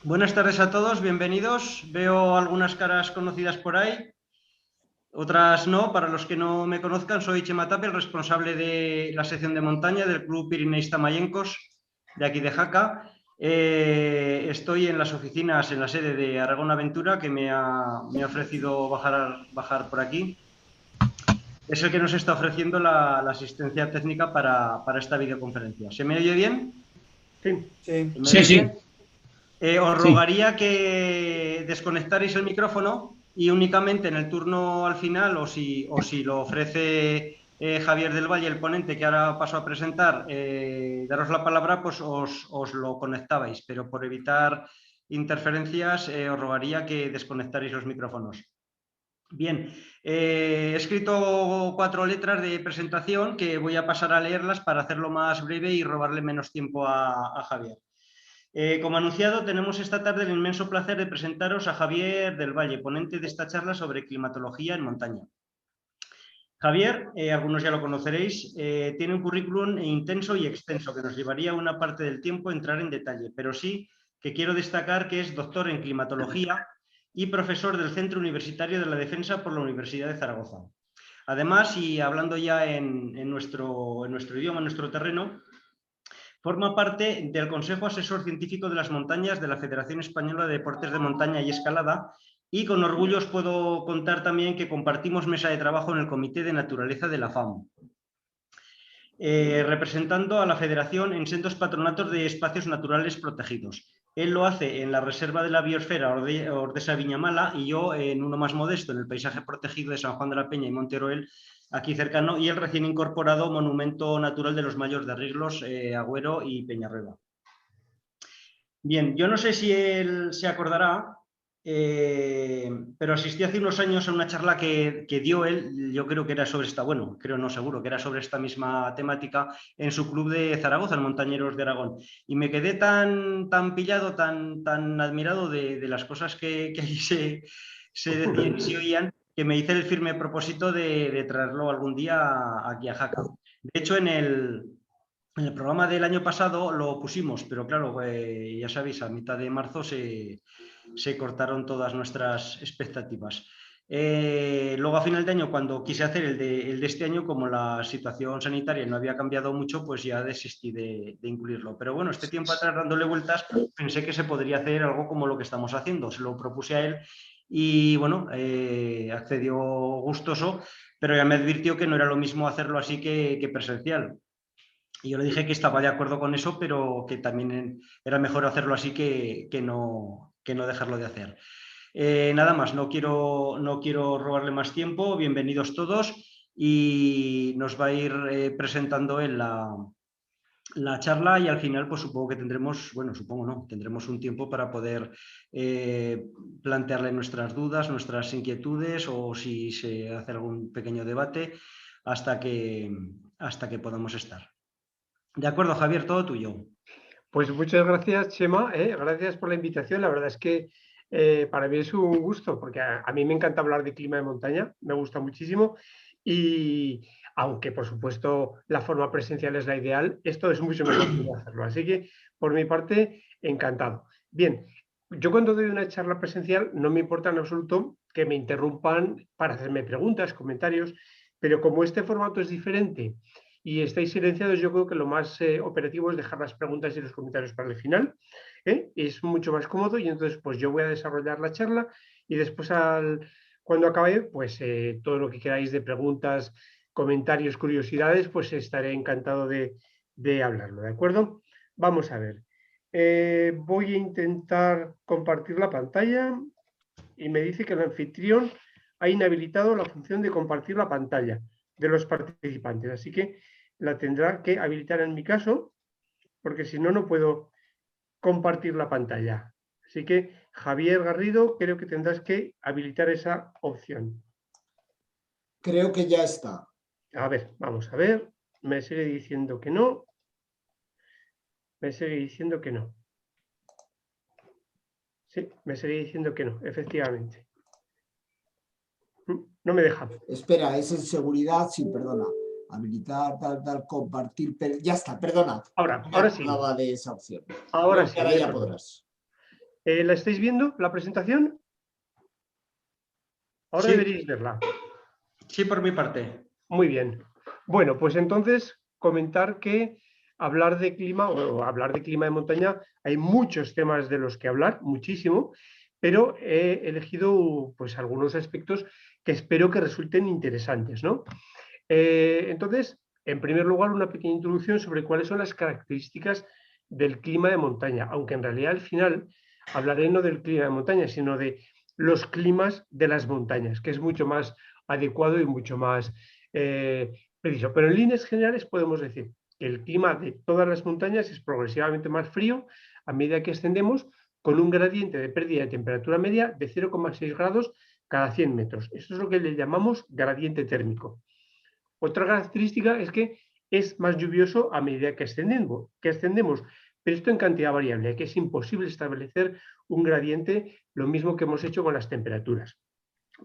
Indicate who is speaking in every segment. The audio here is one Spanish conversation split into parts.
Speaker 1: Buenas tardes a todos, bienvenidos. Veo algunas caras conocidas por ahí, otras no. Para los que no me conozcan, soy Chema Tapia, el responsable de la sección de montaña del Club Pirineísta Mayencos, de aquí de Jaca. Estoy en las oficinas, en la sede de Aragón Aventura, que me ha ofrecido bajar por aquí. Es el que nos está ofreciendo la asistencia técnica para esta videoconferencia. ¿Se me oye bien?
Speaker 2: Sí,
Speaker 1: ¿Se me
Speaker 3: Sí,
Speaker 1: ve
Speaker 3: sí,
Speaker 1: bien? Os
Speaker 3: sí.
Speaker 1: rogaría que desconectarais el micrófono y únicamente en el turno al final, o si lo ofrece Javier del Valle, el ponente que ahora paso a presentar, daros la palabra, pues os lo conectabais, pero por evitar interferencias os rogaría que desconectarais los micrófonos. Bien, he escrito 4 letras de presentación que voy a pasar a leerlas para hacerlo más breve y robarle menos tiempo a Javier. Como anunciado, tenemos esta tarde el inmenso placer de presentaros a Javier del Valle, ponente de esta charla sobre climatología en montaña. Javier, algunos ya lo conoceréis, tiene un currículum intenso y extenso que nos llevaría una parte del tiempo a entrar en detalle, pero sí que quiero destacar que es doctor en climatología y profesor del Centro Universitario de la Defensa por la Universidad de Zaragoza. Además, y hablando ya en nuestro idioma, en nuestro terreno, forma parte del Consejo Asesor Científico de las Montañas de la Federación Española de Deportes de Montaña y Escalada, y con orgullo os puedo contar también que compartimos mesa de trabajo en el Comité de Naturaleza de la FAO, representando a la Federación en sendos patronatos de espacios naturales protegidos. Él lo hace en la Reserva de la Biosfera Ordesa-Viñamala y yo en uno más modesto, en el paisaje protegido de San Juan de la Peña y Monte Oroel, aquí cercano, y el recién incorporado Monumento Natural de los Mayos de Riglos, Agüero y Peñarrueda. Bien, yo no sé si él se acordará, pero asistí hace unos años a una charla que dio él, yo creo que era sobre esta, bueno, creo no seguro, que era sobre esta misma temática en su club de Zaragoza, el Montañeros de Aragón. Y me quedé tan pillado, tan admirado de las cosas que allí se decían y se oían, que me hice el firme propósito de traerlo algún día aquí a Jaca. De hecho, en el programa del año pasado lo pusimos, pero claro, ya sabéis, a mitad de marzo se cortaron todas nuestras expectativas. Luego a final de año, cuando quise hacer el de este año, como la situación sanitaria no había cambiado mucho, pues ya desistí de incluirlo. Pero bueno, este tiempo atrás dándole vueltas, pensé que se podría hacer algo como lo que estamos haciendo. Se lo propuse a él y bueno, accedió gustoso, pero ya me advirtió que no era lo mismo hacerlo así que presencial. Y yo le dije que estaba de acuerdo con eso, pero que también era mejor hacerlo así que no dejarlo de hacer. Nada más, no quiero robarle más tiempo. Bienvenidos todos y nos va a ir presentando él la charla y al final pues supongo que tendremos, bueno, supongo no, tendremos un tiempo para poder plantearle nuestras dudas, nuestras inquietudes o si se hace algún pequeño debate hasta que podamos estar. De acuerdo, Javier, todo tuyo.
Speaker 2: pues muchas gracias, Chema. Gracias por la invitación. La verdad es que para mí es un gusto, porque a mí me encanta hablar de clima de montaña, me gusta muchísimo. Y aunque, por supuesto, la forma presencial es la ideal, esto es mucho mejor que hacerlo. Así que, por mi parte, encantado. Bien, yo cuando doy una charla presencial no me importa en absoluto que me interrumpan para hacerme preguntas, comentarios, pero como este formato es diferente y estáis silenciados, yo creo que lo más operativo es dejar las preguntas y los comentarios para el final. Es mucho más cómodo y entonces pues yo voy a desarrollar la charla y después cuando acabe, pues todo lo que queráis de preguntas, comentarios, curiosidades, pues estaré encantado de hablarlo, ¿de acuerdo? Vamos a ver. Voy a intentar compartir la pantalla y me dice que el anfitrión ha inhabilitado la función de compartir la pantalla de los participantes. Así que la tendrá que habilitar en mi caso, porque si no, no puedo compartir la pantalla. Así que, Javier Garrido, creo que tendrás que habilitar esa opción.
Speaker 3: Creo que ya está.
Speaker 2: A ver, vamos a ver. Me sigue diciendo que no. Me sigue diciendo que no. Sí, me sigue diciendo que no, efectivamente. No me deja.
Speaker 3: Espera, es en seguridad, sí, perdona. Habilitar, compartir, ya está, perdona.
Speaker 2: Ahora
Speaker 3: Me
Speaker 2: sí.
Speaker 3: acaba de esa opción.
Speaker 2: Ahora
Speaker 3: Creo
Speaker 2: sí,
Speaker 3: que ahora
Speaker 2: no hay
Speaker 3: ya
Speaker 2: problema.
Speaker 3: podrás.
Speaker 2: ¿La estáis viendo, la presentación? Ahora
Speaker 1: Sí,
Speaker 2: deberíais verla.
Speaker 1: sí, por mi parte.
Speaker 2: Muy bien. Bueno, pues entonces comentar que hablar de clima o hablar de clima de montaña, hay muchos temas de los que hablar, muchísimo, pero he elegido pues algunos aspectos que espero que resulten interesantes, ¿no? Entonces, en primer lugar, una pequeña introducción sobre cuáles son las características del clima de montaña, aunque en realidad al final hablaré no del clima de montaña, sino de los climas de las montañas, que es mucho más adecuado y mucho más preciso. Pero en líneas generales podemos decir que el clima de todas las montañas es progresivamente más frío a medida que ascendemos, con un gradiente de pérdida de temperatura media de 0,6 grados cada 100 metros. Esto es lo que le llamamos gradiente térmico. Otra característica es que es más lluvioso a medida que ascendemos, pero esto en cantidad variable, que es imposible establecer un gradiente, lo mismo que hemos hecho con las temperaturas.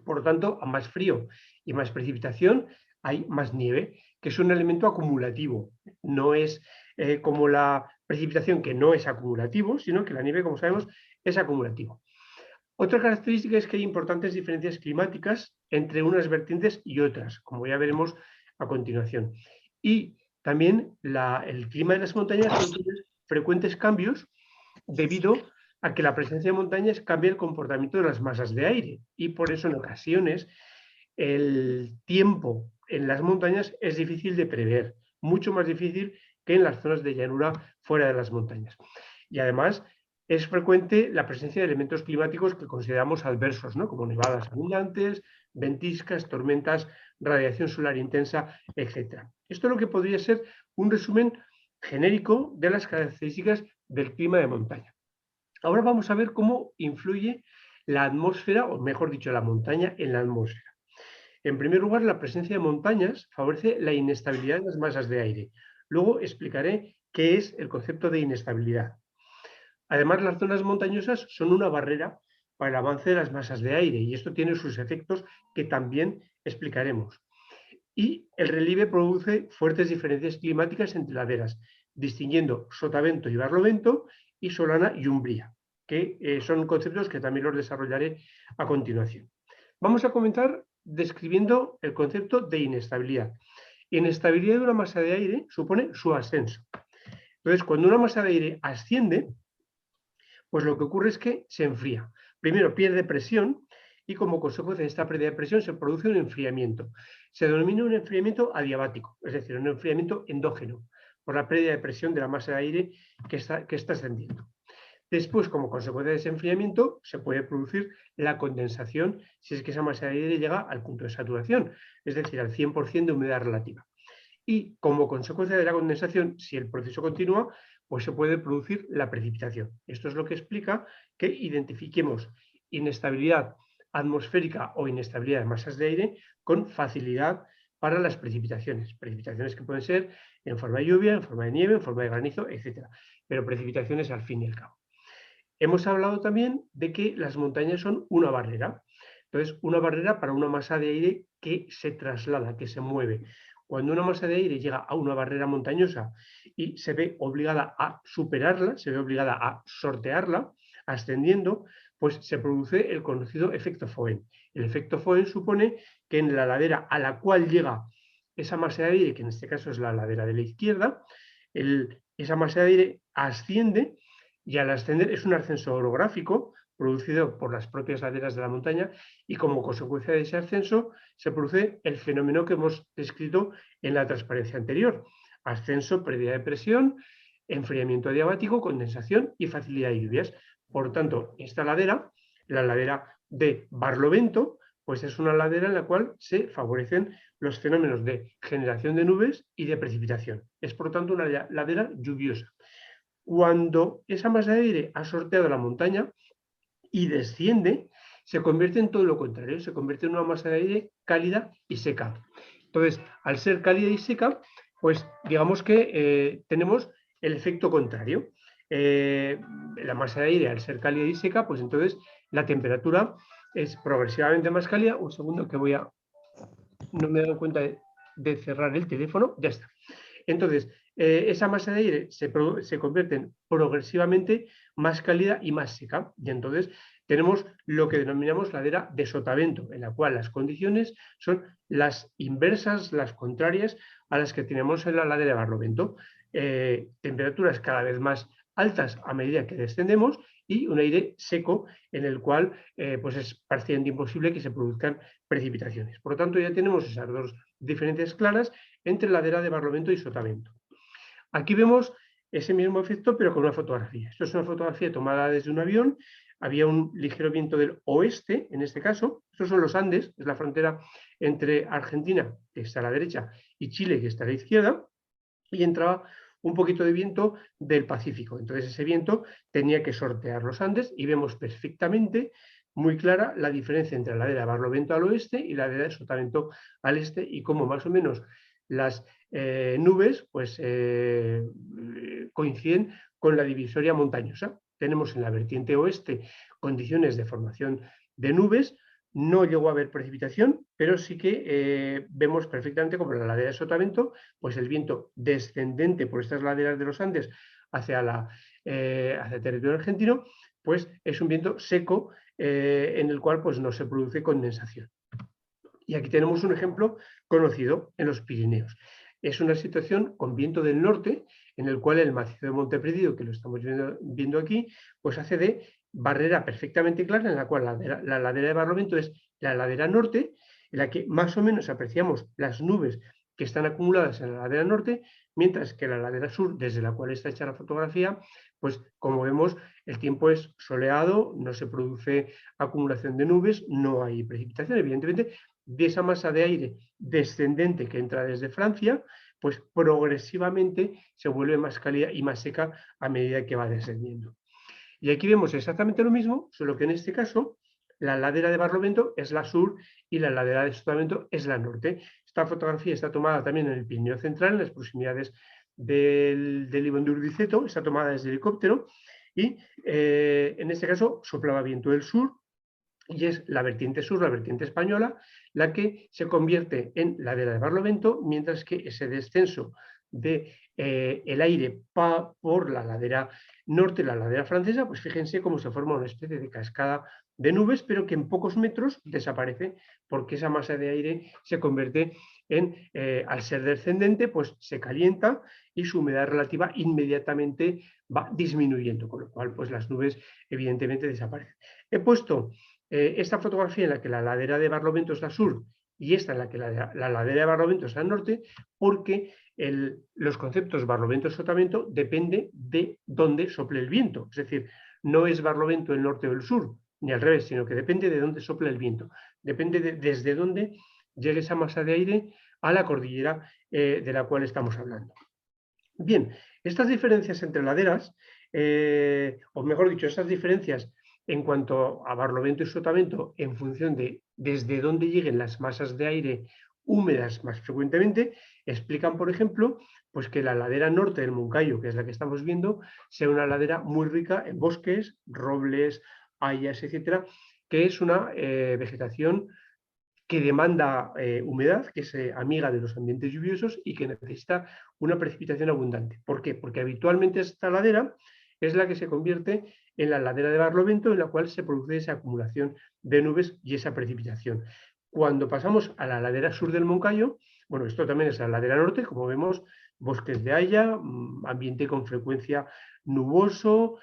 Speaker 2: Por lo tanto, a más frío y más precipitación hay más nieve, que es un elemento acumulativo. No es como la precipitación, que no es acumulativo, sino que la nieve, como sabemos, es acumulativo. Otra característica es que hay importantes diferencias climáticas entre unas vertientes y otras, como ya veremos a continuación. Y también el clima de las montañas tiene frecuentes cambios debido a que la presencia de montañas cambia el comportamiento de las masas de aire, y por eso en ocasiones el tiempo en las montañas es difícil de prever, mucho más difícil que en las zonas de llanura fuera de las montañas. Y además es frecuente la presencia de elementos climáticos que consideramos adversos, ¿no? Como nevadas abundantes, ventiscas, tormentas, radiación solar intensa, etc. Esto es lo que podría ser un resumen genérico de las características del clima de montaña. Ahora vamos a ver cómo influye la atmósfera, o mejor dicho, la montaña en la atmósfera. En primer lugar, la presencia de montañas favorece la inestabilidad de las masas de aire. Luego explicaré qué es el concepto de inestabilidad. Además, las zonas montañosas son una barrera para el avance de las masas de aire, y esto tiene sus efectos que también explicaremos. Y el relieve produce fuertes diferencias climáticas entre laderas, distinguiendo sotavento y barlovento y solana y umbría, que son conceptos que también los desarrollaré a continuación. Vamos a comenzar describiendo el concepto de inestabilidad. Inestabilidad de una masa de aire supone su ascenso. Entonces, cuando una masa de aire asciende, pues lo que ocurre es que se enfría. Primero pierde presión y como consecuencia de esta pérdida de presión se produce un enfriamiento. Se denomina un enfriamiento adiabático, es decir, un enfriamiento endógeno, por la pérdida de presión de la masa de aire que está ascendiendo. Después, como consecuencia de ese enfriamiento, se puede producir la condensación si es que esa masa de aire llega al punto de saturación, es decir, al 100% de humedad relativa. Y como consecuencia de la condensación, si el proceso continúa, pues se puede producir la precipitación. Esto es lo que explica que identifiquemos inestabilidad atmosférica o inestabilidad de masas de aire con facilidad para las precipitaciones. Precipitaciones que pueden ser en forma de lluvia, en forma de nieve, en forma de granizo, etc. Pero precipitaciones al fin y al cabo. Hemos hablado también de que las montañas son una barrera. Entonces, una barrera para una masa de aire que se traslada, que se mueve. Cuando una masa de aire llega a una barrera montañosa y se ve obligada a superarla, se ve obligada a sortearla, ascendiendo, pues se produce el conocido efecto Foehn. El efecto Foehn supone que en la ladera a la cual llega esa masa de aire, que en este caso es la ladera de la izquierda, esa masa de aire asciende, y al ascender es un ascenso orográfico producido por las propias laderas de la montaña, y como consecuencia de ese ascenso se produce el fenómeno que hemos descrito en la transparencia anterior: ascenso, pérdida de presión, enfriamiento adiabático, condensación y facilidad de lluvias. Por tanto, esta ladera, la ladera de Barlovento, pues es una ladera en la cual se favorecen los fenómenos de generación de nubes y de precipitación. Es, por tanto, una ladera lluviosa. Cuando esa masa de aire ha sorteado la montaña y desciende, se convierte en todo lo contrario, se convierte en una masa de aire cálida y seca. Entonces, al ser cálida y seca, pues digamos que tenemos el efecto contrario. La masa de aire, al ser cálida y seca, pues entonces la temperatura es progresivamente más cálida. Un segundo que no me he dado cuenta de cerrar el teléfono, ya está. Entonces, esa masa de aire se convierte progresivamente más cálida y más seca. Y entonces tenemos lo que denominamos ladera de sotavento, en la cual las condiciones son las inversas, las contrarias a las que tenemos en la ladera de barlovento. Temperaturas cada vez más altas a medida que descendemos y un aire seco en el cual pues es parcialmente imposible que se produzcan precipitaciones. Por lo tanto, ya tenemos esas dos diferencias claras entre ladera de barlovento y sotavento. Aquí vemos ese mismo efecto, pero con una fotografía. Esto es una fotografía tomada desde un avión. Había un ligero viento del oeste, en este caso. Estos son los Andes, es la frontera entre Argentina, que está a la derecha, y Chile, que está a la izquierda, y entraba un poquito de viento del Pacífico. Entonces ese viento tenía que sortear los Andes y vemos perfectamente, muy clara, la diferencia entre la ladera de barlovento al oeste y la ladera de sotavento al este, y cómo más o menos las nubes pues, coinciden con la divisoria montañosa. Tenemos en la vertiente oeste condiciones de formación de nubes. No llegó a haber precipitación, pero sí que vemos perfectamente como en la ladera de sotavento, pues el viento descendente por estas laderas de los Andes hacia el territorio argentino, pues es un viento seco en el cual pues no se produce condensación. Y aquí tenemos un ejemplo conocido en los Pirineos. Es una situación con viento del norte, en el cual el macizo de Montepredido, que lo estamos viendo aquí, pues hace de barrera perfectamente clara, en la cual la ladera de barlovento es la ladera norte, en la que más o menos apreciamos las nubes que están acumuladas en la ladera norte, mientras que la ladera sur, desde la cual está hecha la fotografía, pues como vemos, el tiempo es soleado, no se produce acumulación de nubes, no hay precipitación, evidentemente. De esa masa de aire descendente que entra desde Francia, pues progresivamente se vuelve más cálida y más seca a medida que va descendiendo. Y aquí vemos exactamente lo mismo, solo que en este caso la ladera de barlovento es la sur y la ladera de sotavento es la norte. Esta fotografía está tomada también en el Pirineo Central, en las proximidades del Ibón de Urdiceto, está tomada desde helicóptero y en este caso soplaba viento del sur, y es la vertiente sur, la vertiente española, la que se convierte en ladera de barlovento, mientras que ese descenso de el aire por la ladera norte, la ladera francesa, pues fíjense cómo se forma una especie de cascada de nubes, pero que en pocos metros desaparece, porque esa masa de aire se convierte en, al ser descendente, pues se calienta y su humedad relativa inmediatamente va disminuyendo, con lo cual pues las nubes evidentemente desaparecen. He puesto esta fotografía en la que la ladera de barlovento es la sur y esta en la que la ladera de barlovento es al norte, porque los conceptos barlovento-sotavento depende de dónde sople el viento. Es decir, no es barlovento el norte o el sur, ni al revés, sino que depende de dónde sople el viento. Depende desde dónde llegue esa masa de aire a la cordillera de la cual estamos hablando. Bien, estas diferencias entre laderas, o mejor dicho, estas diferencias en cuanto a barlovento y sotavento, en función de desde dónde lleguen las masas de aire húmedas más frecuentemente, explican, por ejemplo, pues que la ladera norte del Moncayo, que es la que estamos viendo, sea una ladera muy rica en bosques, robles, hayas, etcétera, que es una vegetación que demanda humedad, que es amiga de los ambientes lluviosos y que necesita una precipitación abundante. ¿Por qué? Porque habitualmente esta ladera es la que se convierte en la ladera de barlovento, en la cual se produce esa acumulación de nubes y esa precipitación. Cuando pasamos a la ladera sur del Moncayo, bueno, esto también es la ladera norte, como vemos, bosques de haya, ambiente con frecuencia nuboso,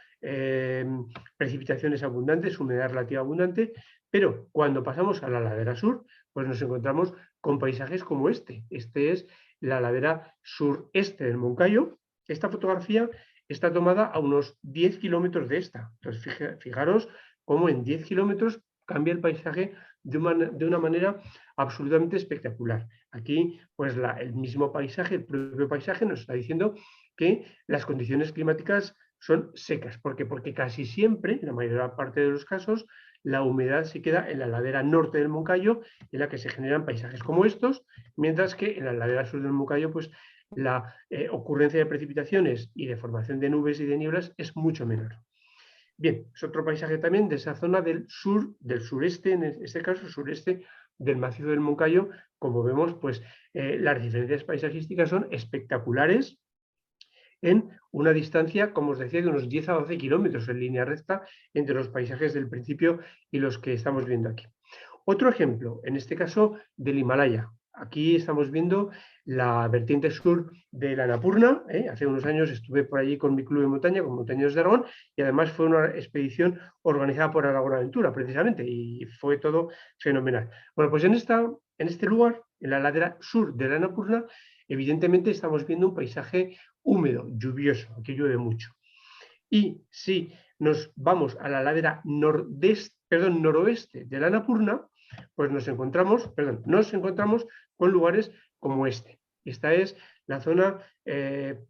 Speaker 2: precipitaciones abundantes, humedad relativa abundante, pero cuando pasamos a la ladera sur, pues nos encontramos con paisajes como este. Este es la ladera sureste del Moncayo. Esta fotografía está tomada a unos 10 kilómetros de esta. Entonces, fijaros cómo en 10 kilómetros cambia el paisaje de una manera absolutamente espectacular. Aquí, pues el mismo paisaje, el propio paisaje nos está diciendo que las condiciones climáticas son secas. ¿Por qué? Porque casi siempre, en la mayor parte de los casos, la humedad se queda en la ladera norte del Moncayo, en la que se generan paisajes como estos, mientras que en la ladera sur del Moncayo, pues la ocurrencia de precipitaciones y de formación de nubes y de nieblas es mucho menor. Bien, es otro paisaje también de esa zona del sur, del sureste, en este caso sureste del macizo del Moncayo, como vemos, pues las diferencias paisajísticas son espectaculares en una distancia, como os decía, de unos 10 a 12 kilómetros en línea recta entre los paisajes del principio y los que estamos viendo aquí. Otro ejemplo, en este caso del Himalaya. Aquí estamos viendo la vertiente sur de la Annapurna. Hace unos años estuve por allí con mi club de montaña, con Montañeros de Aragón, y además fue una expedición organizada por Aragón Aventura, precisamente, y fue todo fenomenal. Bueno, pues en este lugar, en la ladera sur de la Annapurna, evidentemente estamos viendo un paisaje húmedo, lluvioso, aquí llueve mucho. Y si nos vamos a la ladera noroeste de la Annapurna, pues nos encontramos con lugares como este. Esta es la zona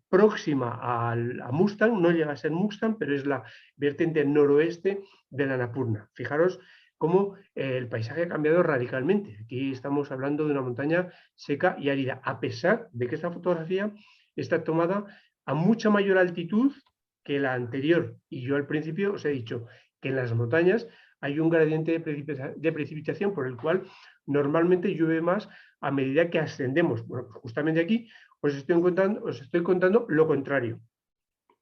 Speaker 2: próxima a Mustang, no llega a ser Mustang, pero es la vertiente noroeste de la Annapurna. Fijaros cómo el paisaje ha cambiado radicalmente. Aquí estamos hablando de una montaña seca y árida, a pesar de que esta fotografía está tomada a mucha mayor altitud que la anterior. Y yo al principio os he dicho que en las montañas hay un gradiente de precipitación por el cual normalmente llueve más a medida que ascendemos. Bueno, pues justamente aquí os estoy contando lo contrario.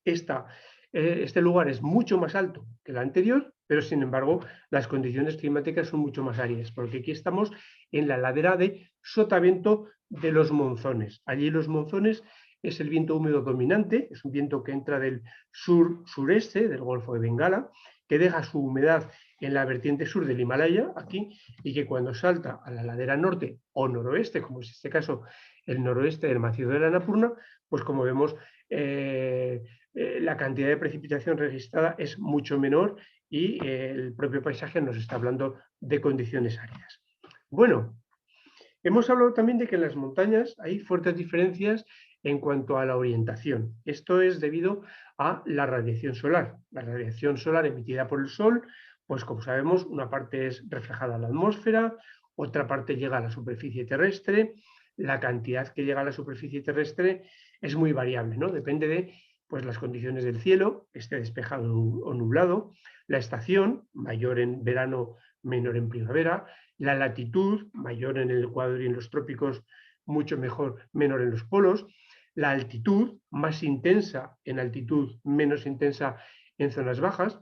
Speaker 2: Este lugar es mucho más alto que el anterior, pero sin embargo las condiciones climáticas son mucho más áridas, porque aquí estamos en la ladera de sotavento de los monzones. Allí los monzones es el viento húmedo dominante, es un viento que entra del sur-sureste, del Golfo de Bengala, que deja su humedad en la vertiente sur del Himalaya, aquí, y que cuando salta a la ladera norte o noroeste, como es este caso el noroeste del macizo de la Annapurna, pues como vemos, la cantidad de precipitación registrada es mucho menor y el propio paisaje nos está hablando de condiciones áridas. Bueno, hemos hablado también de que en las montañas hay fuertes diferencias en cuanto a la orientación. Esto es debido a la radiación solar. La radiación solar emitida por el Sol, pues como sabemos, una parte es reflejada a la atmósfera, otra parte llega a la superficie terrestre. La cantidad que llega a la superficie terrestre es muy variable, ¿no? Depende de pues, las condiciones del cielo, esté despejado o nublado, la estación, mayor en verano, menor en primavera, la latitud, mayor en el Ecuador y en los trópicos, mucho menor en los polos, la altitud, más intensa en altitud, menos intensa en zonas bajas,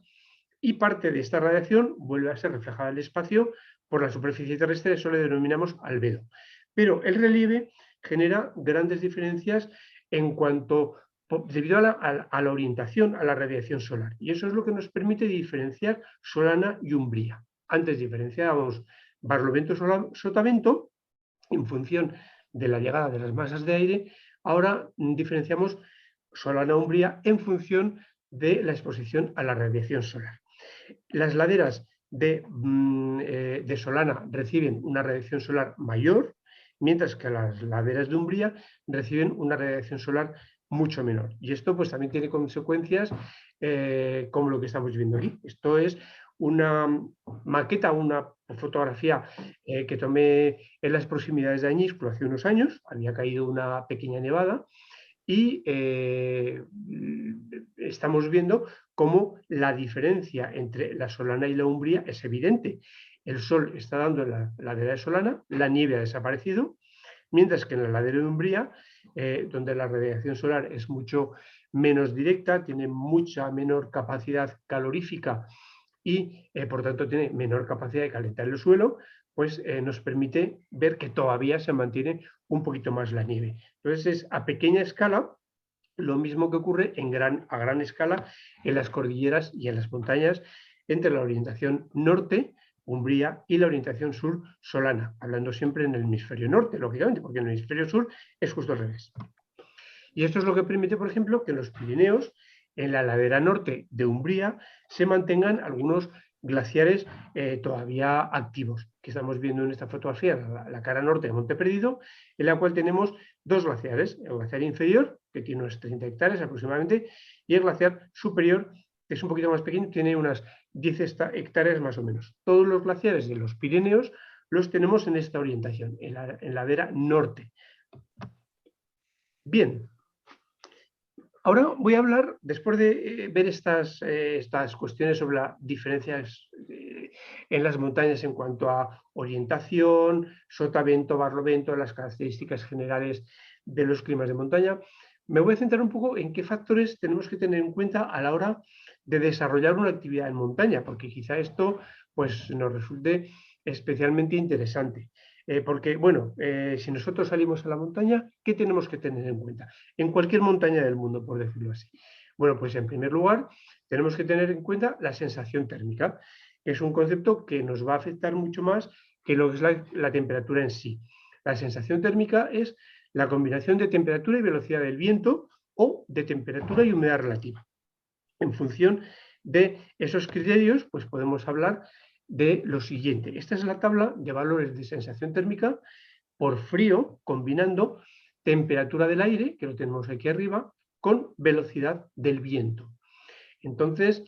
Speaker 2: y parte de esta radiación vuelve a ser reflejada en el espacio por la superficie terrestre, eso le denominamos albedo. Pero el relieve genera grandes diferencias en cuanto debido a la orientación a la radiación solar, y eso es lo que nos permite diferenciar Solana y Umbría. Antes diferenciábamos Barlovento-Sotavento en función de la llegada de las masas de aire. Ahora diferenciamos Solana-Umbría en función de la exposición a la radiación solar. Las laderas de Solana reciben una radiación solar mayor, mientras que las laderas de Umbría reciben una radiación solar mucho menor. Y esto pues también tiene consecuencias como lo que estamos viendo aquí. Esto es una maqueta, una fotografía que tomé en las proximidades de Añisco hace unos años. Había caído una pequeña nevada y estamos viendo cómo la diferencia entre la Solana y la Umbría es evidente. El sol está dando en la ladera de Solana, la nieve ha desaparecido, mientras que en la ladera de Umbría, donde la radiación solar es mucho menos directa, tiene mucha menor capacidad calorífica y por tanto tiene menor capacidad de calentar el suelo, pues nos permite ver que todavía se mantiene un poquito más la nieve. Entonces es a pequeña escala lo mismo que ocurre a gran escala en las cordilleras y en las montañas entre la orientación norte, Umbría, y la orientación sur, Solana, hablando siempre en el hemisferio norte, lógicamente, porque en el hemisferio sur es justo al revés. Y esto es lo que permite, por ejemplo, que en los Pirineos, en la ladera norte de Umbría, se mantengan algunos glaciares todavía activos, que estamos viendo en esta fotografía, la cara norte de Monte Perdido, en la cual tenemos dos glaciares, el glaciar inferior, que tiene unos 30 hectáreas aproximadamente, y el glaciar superior, que es un poquito más pequeño, tiene unas 10 hectáreas más o menos. Todos los glaciares de los Pirineos los tenemos en esta orientación, en la ladera norte. Bien. Ahora voy a hablar, después de ver estas cuestiones sobre las diferencias en las montañas en cuanto a orientación, sotavento, barlovento, las características generales de los climas de montaña. Me voy a centrar un poco en qué factores tenemos que tener en cuenta a la hora de desarrollar una actividad en montaña, porque quizá esto pues, nos resulte especialmente interesante. Porque, bueno, si nosotros salimos a la montaña, ¿qué tenemos que tener en cuenta? En cualquier montaña del mundo, por decirlo así. Bueno, pues en primer lugar, tenemos que tener en cuenta la sensación térmica. Es un concepto que nos va a afectar mucho más que lo que es la temperatura en sí. La sensación térmica es la combinación de temperatura y velocidad del viento o de temperatura y humedad relativa. En función de esos criterios, pues podemos hablar de lo siguiente. Esta es la tabla de valores de sensación térmica por frío, combinando temperatura del aire, que lo tenemos aquí arriba, con velocidad del viento. Entonces,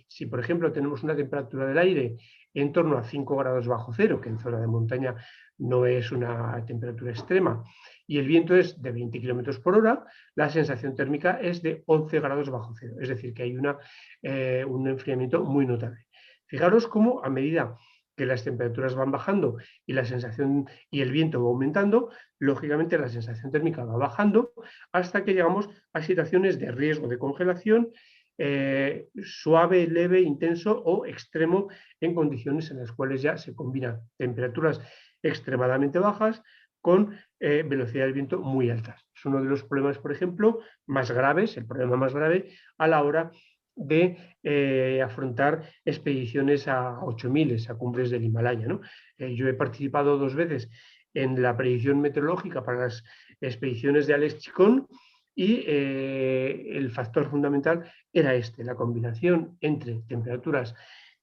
Speaker 2: si por ejemplo tenemos una temperatura del aire en torno a 5 grados bajo cero, que en zona de montaña no es una temperatura extrema, y el viento es de 20 kilómetros por hora, la sensación térmica es de 11 grados bajo cero, es decir, que hay un enfriamiento muy notable. Fijaros cómo a medida que las temperaturas van bajando y la sensación y el viento va aumentando, lógicamente la sensación térmica va bajando hasta que llegamos a situaciones de riesgo de congelación suave, leve, intenso o extremo en condiciones en las cuales ya se combinan temperaturas extremadamente bajas con velocidad del viento muy altas. Es uno de los problemas, por ejemplo, más graves, el problema más grave a la hora de afrontar expediciones a 8000, a cumbres del Himalaya, ¿no? Yo he participado 2 veces en la predicción meteorológica para las expediciones de Alex Chicón y el factor fundamental era la combinación entre temperaturas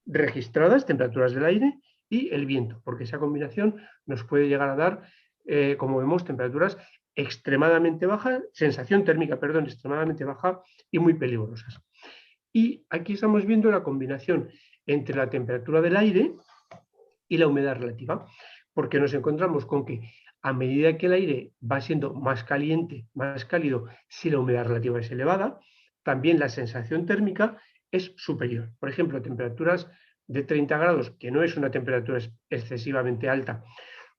Speaker 2: registradas, temperaturas del aire y el viento, porque esa combinación nos puede llegar a dar, como vemos, temperaturas extremadamente bajas, sensación térmica, perdón, extremadamente baja y muy peligrosas. Y aquí estamos viendo la combinación entre la temperatura del aire y la humedad relativa, porque nos encontramos con que a medida que el aire va siendo más caliente, más cálido, si la humedad relativa es elevada, también la sensación térmica es superior. Por ejemplo, temperaturas de 30 grados, que no es una temperatura excesivamente alta,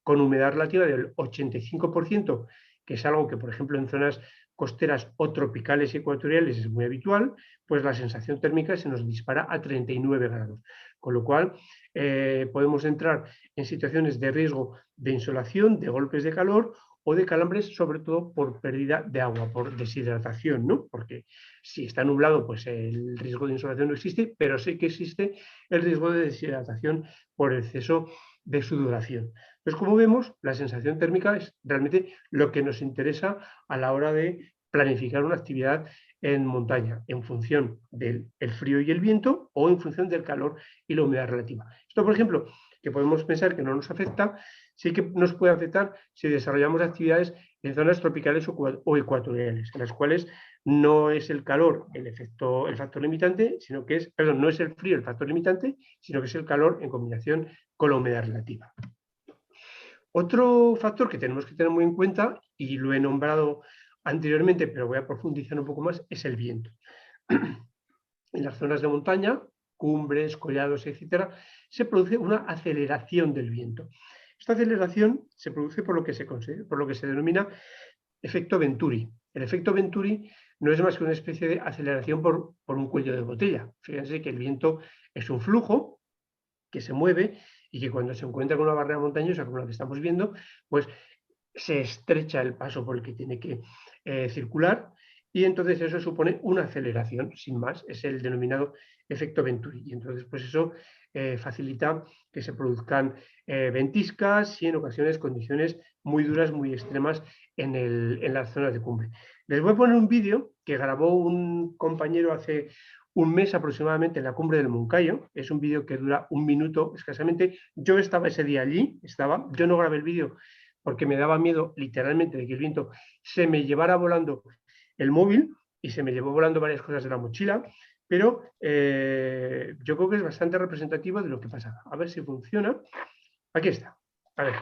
Speaker 2: con humedad relativa del 85%, que es algo que, por ejemplo, en zonas costeras o tropicales y ecuatoriales es muy habitual, pues la sensación térmica se nos dispara a 39 grados. Con lo cual, podemos entrar en situaciones de riesgo de insolación, de golpes de calor o de calambres, sobre todo por pérdida de agua, por deshidratación, ¿no? Porque si está nublado, pues el riesgo de insolación no existe, pero sí que existe el riesgo de deshidratación por exceso de sudoración. Entonces, como vemos, la sensación térmica es realmente lo que nos interesa a la hora de planificar una actividad en montaña, en función del frío y el viento o en función del calor y la humedad relativa. Esto, por ejemplo, que podemos pensar que no nos afecta, sí que nos puede afectar si desarrollamos actividades en zonas tropicales o ecuatoriales, en las cuales no es el calor el factor limitante, sino que no es el frío el factor limitante, sino que es el calor en combinación con la humedad relativa. Otro factor que tenemos que tener muy en cuenta, y lo he nombrado anteriormente, pero voy a profundizar un poco más, es el viento. En las zonas de montaña, cumbres, collados, etcétera, se produce una aceleración del viento. Esta aceleración se produce por lo que se denomina efecto Venturi. El efecto Venturi no es más que una especie de aceleración por un cuello de botella. Fíjense que el viento es un flujo que se mueve y que cuando se encuentra con una barrera montañosa como la que estamos viendo, pues se estrecha el paso por el que tiene que circular y entonces eso supone una aceleración, sin más, es el denominado efecto Venturi. Y entonces pues eso facilita que se produzcan ventiscas y en ocasiones condiciones muy duras, muy extremas en las zonas de cumbre. Les voy a poner un vídeo que grabó un compañero hace un mes aproximadamente en la cumbre del Moncayo. Es un vídeo que dura 1 minuto escasamente. Yo estaba ese día allí, yo no grabé el vídeo porque me daba miedo literalmente de que el viento se me llevara volando el móvil y se me llevó volando varias cosas de la mochila, pero yo creo que es bastante representativo de lo que pasaba. A ver si funciona. Aquí está. A ver.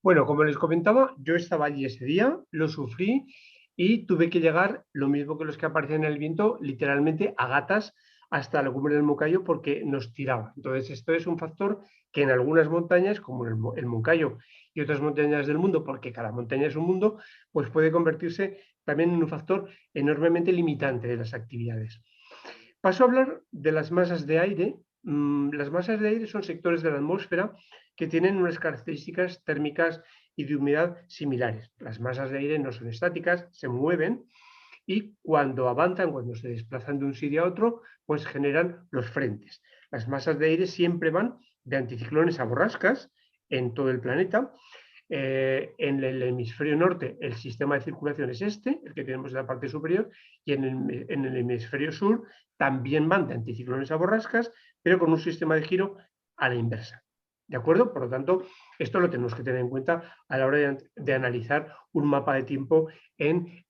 Speaker 2: Bueno, como les comentaba, yo estaba allí ese día, lo sufrí y tuve que llegar, lo mismo que los que aparecen en el viento, literalmente a gatas hasta la cumbre del Moncayo porque nos tiraba. Entonces, esto es un factor que en algunas montañas, como el Moncayo y otras montañas del mundo, porque cada montaña es un mundo, pues puede convertirse también en un factor enormemente limitante de las actividades. Paso a hablar de las masas de aire. Las masas de aire son sectores de la atmósfera que tienen unas características térmicas y de humedad similares. Las masas de aire no son estáticas, se mueven y cuando avanzan, cuando se desplazan de un sitio a otro, pues generan los frentes. Las masas de aire siempre van de anticiclones a borrascas en todo el planeta. En el hemisferio norte el sistema de circulación es este, el que tenemos en la parte superior, y en el hemisferio sur también van de anticiclones a borrascas, pero con un sistema de giro a la inversa. ¿De acuerdo? Por lo tanto, esto lo tenemos que tener en cuenta a la hora de analizar un mapa de tiempo en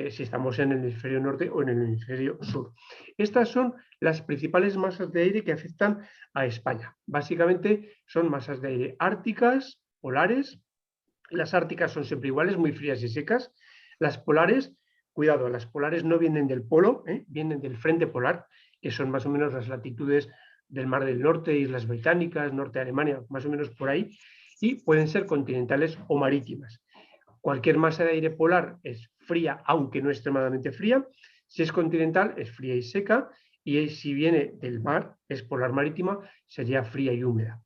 Speaker 2: si estamos en el hemisferio norte o en el hemisferio sur. Estas son las principales masas de aire que afectan a España. Básicamente son masas de aire árticas, polares. Las árticas son siempre iguales, muy frías y secas. Las polares, cuidado, las polares no vienen del polo, vienen del frente polar, que son más o menos las latitudes del Mar del Norte, Islas Británicas, norte de Alemania, más o menos por ahí, y pueden ser continentales o marítimas. Cualquier masa de aire polar es fría, aunque no extremadamente fría. Si es continental, es fría y seca, y si viene del mar, es polar marítima, sería fría y húmeda.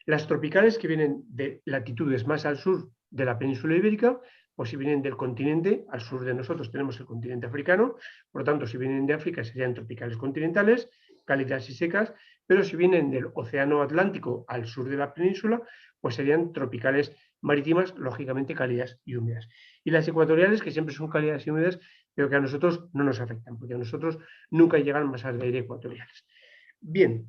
Speaker 2: Las tropicales, que vienen de latitudes más al sur de la península ibérica, o si vienen del continente, al sur de nosotros tenemos el continente africano, por lo tanto, si vienen de África serían tropicales continentales, cálidas y secas, pero si vienen del océano Atlántico al sur de la península, pues serían tropicales marítimas, lógicamente cálidas y húmedas. Y las ecuatoriales, que siempre son cálidas y húmedas, pero que a nosotros no nos afectan, porque a nosotros nunca llegan masas de aire ecuatoriales. Bien,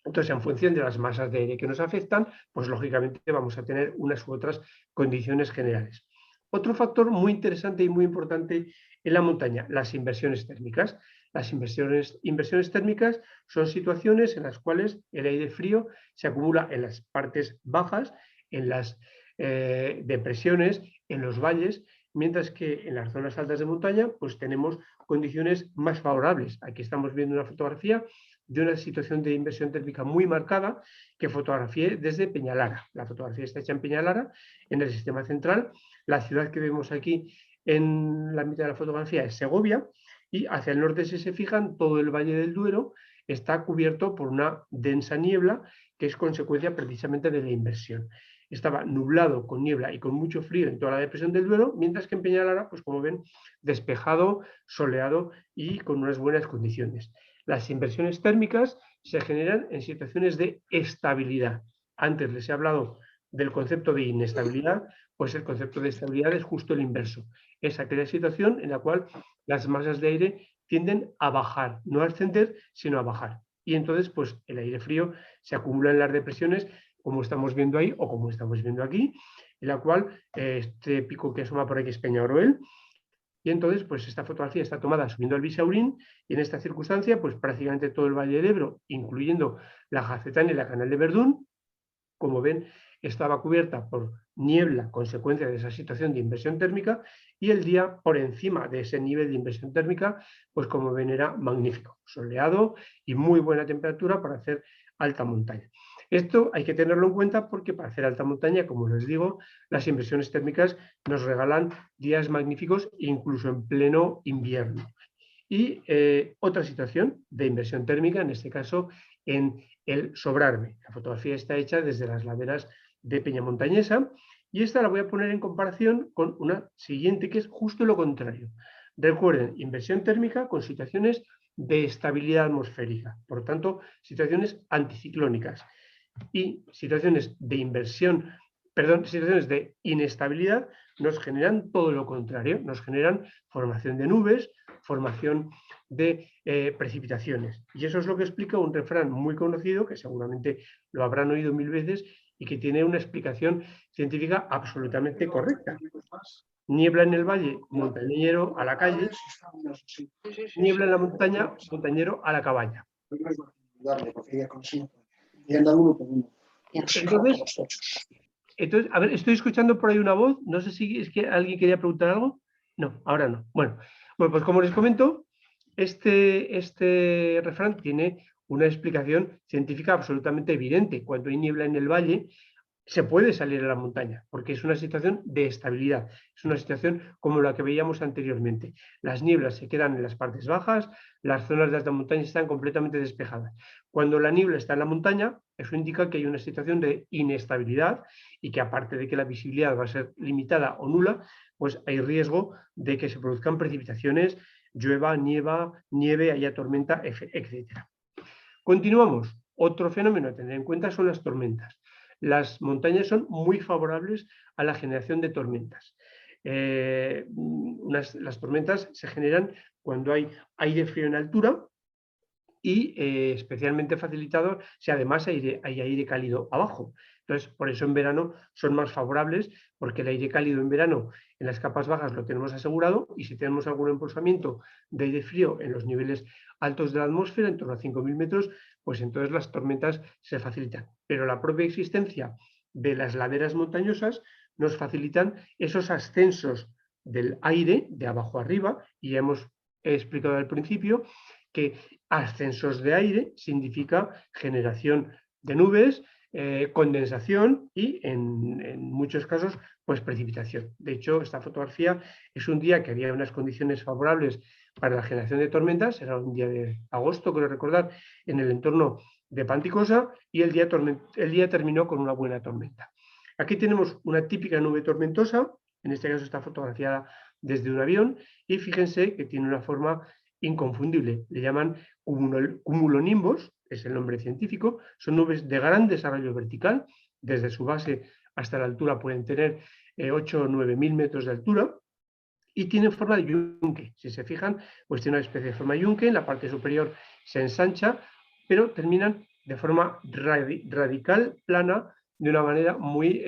Speaker 2: entonces, en función de las masas de aire que nos afectan, pues lógicamente vamos a tener unas u otras condiciones generales. Otro factor muy interesante y muy importante en la montaña, las inversiones térmicas. Las inversiones térmicas son situaciones en las cuales el aire frío se acumula en las partes bajas, en las depresiones, en los valles, mientras que en las zonas altas de montaña pues tenemos condiciones más favorables. Aquí estamos viendo una fotografía de una situación de inversión térmica muy marcada que fotografié desde Peñalara. La fotografía está hecha en Peñalara, en el sistema central. La ciudad que vemos aquí en la mitad de la fotografía es Segovia, y hacia el norte, si se fijan, todo el Valle del Duero está cubierto por una densa niebla que es consecuencia precisamente de la inversión. Estaba nublado con niebla y con mucho frío en toda la depresión del Duero, mientras que en Peñalara, pues como ven, despejado, soleado y con unas buenas condiciones. Las inversiones térmicas se generan en situaciones de estabilidad. Antes les he hablado del concepto de inestabilidad, pues el concepto de estabilidad es justo el inverso. Es aquella situación en la cual las masas de aire tienden a bajar, no a ascender, sino a bajar. Y entonces, pues el aire frío se acumula en las depresiones, como estamos viendo ahí o como estamos viendo aquí, en la cual este pico que asoma por aquí es Peñaroel. Y entonces, pues esta fotografía está tomada subiendo al Bisaurín, y en esta circunstancia, pues prácticamente todo el Valle del Ebro, incluyendo la Jacetana y la Canal de Verdún, como ven, estaba cubierta por niebla, consecuencia de esa situación de inversión térmica, y el día por encima de ese nivel de inversión térmica, pues como ven era magnífico, soleado y muy buena temperatura para hacer alta montaña. Esto hay que tenerlo en cuenta porque para hacer alta montaña, como les digo, las inversiones térmicas nos regalan días magníficos incluso en pleno invierno. Y otra situación de inversión térmica, en este caso en el Sobrarbe. La fotografía está hecha desde las laderas de Peñamontañesa, y esta la voy a poner en comparación con una siguiente que es justo lo contrario. Recuerden, inversión térmica con situaciones de estabilidad atmosférica, por tanto, situaciones anticiclónicas, y situaciones de situaciones de inestabilidad nos generan todo lo contrario, nos generan formación de nubes, formación de precipitaciones. Y eso es lo que explica un refrán muy conocido, que seguramente lo habrán oído 1000 veces y que tiene una explicación científica absolutamente correcta. Niebla en el valle, montañero a la calle; niebla en la montaña, montañero a la cabaña. Entonces, Entonces, a ver, estoy escuchando por ahí una voz, no sé si es que alguien quería preguntar algo. No, ahora no. Bueno, pues como les comento, este refrán tiene una explicación científica absolutamente evidente. Cuando hay niebla en el valle, se puede salir a la montaña, porque es una situación de estabilidad, es una situación como la que veíamos anteriormente. Las nieblas se quedan en las partes bajas, las zonas de alta montaña están completamente despejadas. Cuando la niebla está en la montaña, eso indica que hay una situación de inestabilidad y que aparte de que la visibilidad va a ser limitada o nula, pues hay riesgo de que se produzcan precipitaciones, llueva, nieve, haya tormenta, etc. Continuamos. Otro fenómeno a tener en cuenta son las tormentas. Las montañas son muy favorables a la generación de tormentas. Las tormentas se generan cuando hay aire frío en altura y especialmente facilitado si además hay aire cálido abajo. Entonces, por eso en verano son más favorables, porque el aire cálido en verano en las capas bajas lo tenemos asegurado, y si tenemos algún embolsamiento de aire frío en los niveles altos de la atmósfera, en torno a 5.000 metros, pues entonces las tormentas se facilitan. Pero la propia existencia de las laderas montañosas nos facilitan esos ascensos del aire de abajo arriba, y ya he explicado al principio que ascensos de aire significa generación de nubes, condensación y en muchos casos pues precipitación. De hecho, esta fotografía es un día que había unas condiciones favorables para la generación de tormentas, era un día de agosto, creo recordar, en el entorno de Panticosa, y el día terminó con una buena tormenta. Aquí tenemos una típica nube tormentosa, en este caso está fotografiada desde un avión, y fíjense que tiene una forma inconfundible. Le llaman cumulonimbos, es el nombre científico. Son nubes de gran desarrollo vertical. Desde su base hasta la altura pueden tener 8 o 9.000 metros de altura, y tienen forma de yunque. Si se fijan, pues tiene una especie de forma de yunque. En la parte superior se ensancha, pero terminan de forma radical, plana, de una manera muy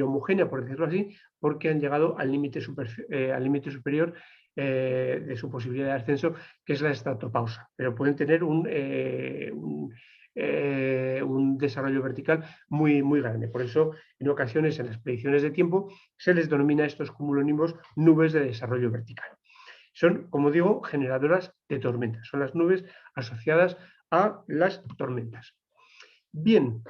Speaker 2: homogénea, por decirlo así, porque han llegado al límite superior de su posibilidad de ascenso, que es la estratopausa. Pero pueden tener un desarrollo vertical muy, muy grande. Por eso, en ocasiones, en las predicciones de tiempo, se les denomina a estos cumulonimbos nubes de desarrollo vertical. Son, como digo, generadoras de tormentas. Son las nubes asociadas a las tormentas. Bien,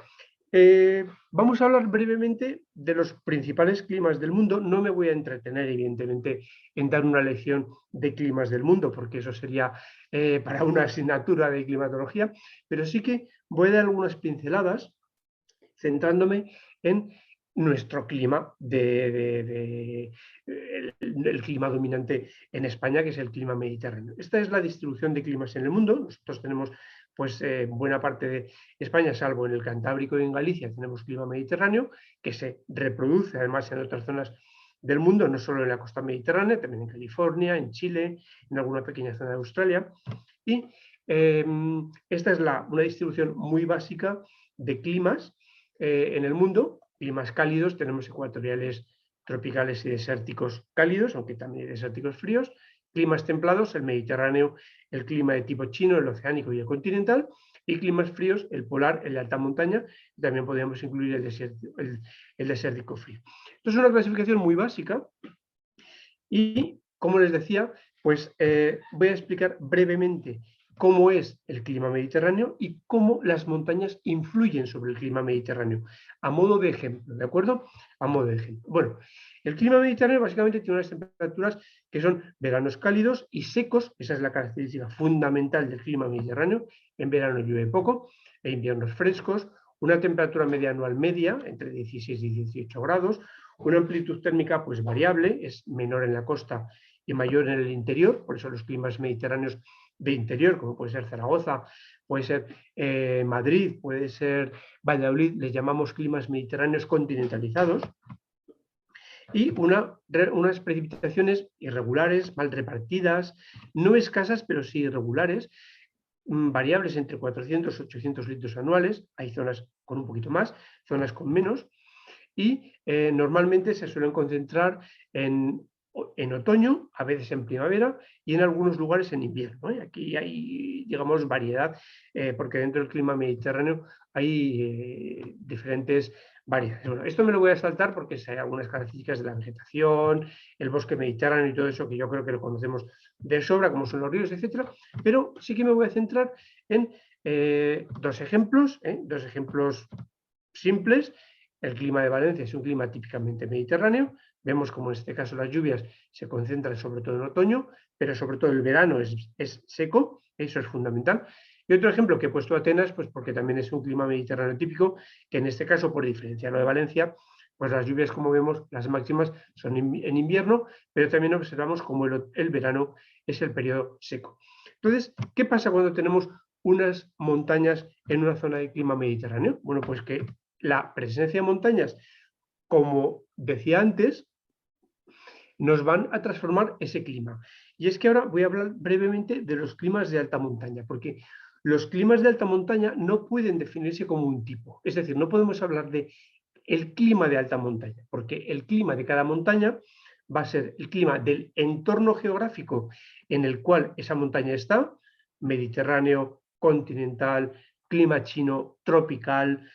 Speaker 2: vamos a hablar brevemente de los principales climas del mundo. No me voy a entretener, evidentemente, en dar una lección de climas del mundo, porque eso sería para una asignatura de climatología, pero sí que voy a dar algunas pinceladas centrándome en nuestro clima, el clima dominante en España, que es el clima mediterráneo. Esta es la distribución de climas en el mundo. Nosotros tenemos pues buena parte de España, salvo en el Cantábrico y en Galicia, tenemos clima mediterráneo, que se reproduce además en otras zonas del mundo, no solo en la costa mediterránea, también en California, en Chile, en alguna pequeña zona de Australia. Y esta es una distribución muy básica de climas en el mundo. Climas cálidos, tenemos ecuatoriales, tropicales y desérticos cálidos, aunque también hay desérticos fríos. Climas templados, el Mediterráneo, el clima de tipo chino, el oceánico y el continental. Y climas fríos, el polar, el de alta montaña. También podríamos incluir el desértico frío. Esto es una clasificación muy básica. Y, como les decía, pues voy a explicar brevemente cómo es el clima mediterráneo y cómo las montañas influyen sobre el clima mediterráneo, a modo de ejemplo, ¿de acuerdo? A modo de ejemplo. Bueno, el clima mediterráneo básicamente tiene unas temperaturas que son veranos cálidos y secos. Esa es la característica fundamental del clima mediterráneo. En verano llueve poco, e inviernos frescos, una temperatura media anual media entre 16 y 18 grados, una amplitud térmica pues variable, es menor en la costa y mayor en el interior, por eso los climas mediterráneos de interior, como puede ser Zaragoza, puede ser Madrid, puede ser Valladolid, les llamamos climas mediterráneos continentalizados, y unas precipitaciones irregulares, mal repartidas, no escasas, pero sí irregulares, variables entre 400 y 800 litros anuales. Hay zonas con un poquito más, zonas con menos, y normalmente se suelen concentrar en otoño, a veces en primavera y en algunos lugares en invierno. Aquí hay, digamos, variedad, porque dentro del clima mediterráneo hay diferentes variedades. Bueno, esto me lo voy a saltar porque hay algunas características de la vegetación, el bosque mediterráneo y todo eso que yo creo que lo conocemos de sobra, como son los ríos, etcétera, pero sí que me voy a centrar en dos ejemplos simples. El clima de Valencia es un clima típicamente mediterráneo. Vemos como en este caso las lluvias se concentran sobre todo en otoño, pero sobre todo el verano es seco, eso es fundamental. Y otro ejemplo que he puesto Atenas, pues porque también es un clima mediterráneo típico, que en este caso, por diferenciarlo de Valencia, pues las lluvias, como vemos, las máximas son en invierno, pero también observamos como el verano es el periodo seco. Entonces, ¿qué pasa cuando tenemos unas montañas en una zona de clima mediterráneo? Bueno, pues que la presencia de montañas, como decía antes, nos van a transformar ese clima. Y es que ahora voy a hablar brevemente de los climas de alta montaña, porque los climas de alta montaña no pueden definirse como un tipo. Es decir, no podemos hablar de el clima de alta montaña, porque el clima de cada montaña va a ser el clima del entorno geográfico en el cual esa montaña está, mediterráneo, continental, clima chino, tropical,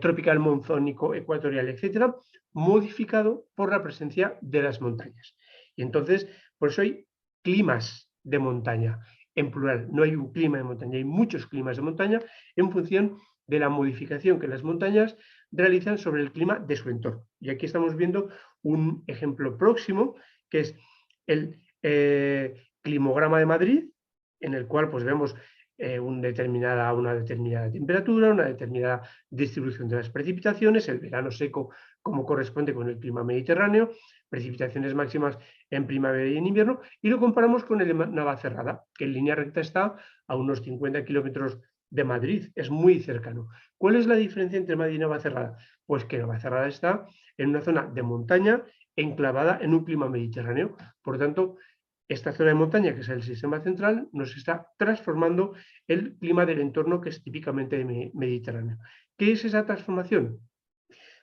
Speaker 2: tropical monzónico, ecuatorial, etcétera, modificado por la presencia de las montañas. Y entonces, por eso hay climas de montaña, en plural. No hay un clima de montaña, hay muchos climas de montaña en función de la modificación que las montañas realizan sobre el clima de su entorno. Y aquí estamos viendo un ejemplo próximo, que es el climograma de Madrid, en el cual pues vemos una determinada temperatura, una determinada distribución de las precipitaciones, el verano seco como corresponde con el clima mediterráneo, precipitaciones máximas en primavera y en invierno, y lo comparamos con el de Navacerrada, que en línea recta está a unos 50 kilómetros de Madrid, es muy cercano. ¿Cuál es la diferencia entre Madrid y Navacerrada? Pues que Navacerrada está en una zona de montaña enclavada en un clima mediterráneo. Por lo tanto, esta zona de montaña, que es el sistema central, nos está transformando el clima del entorno que es típicamente mediterráneo. ¿Qué es esa transformación?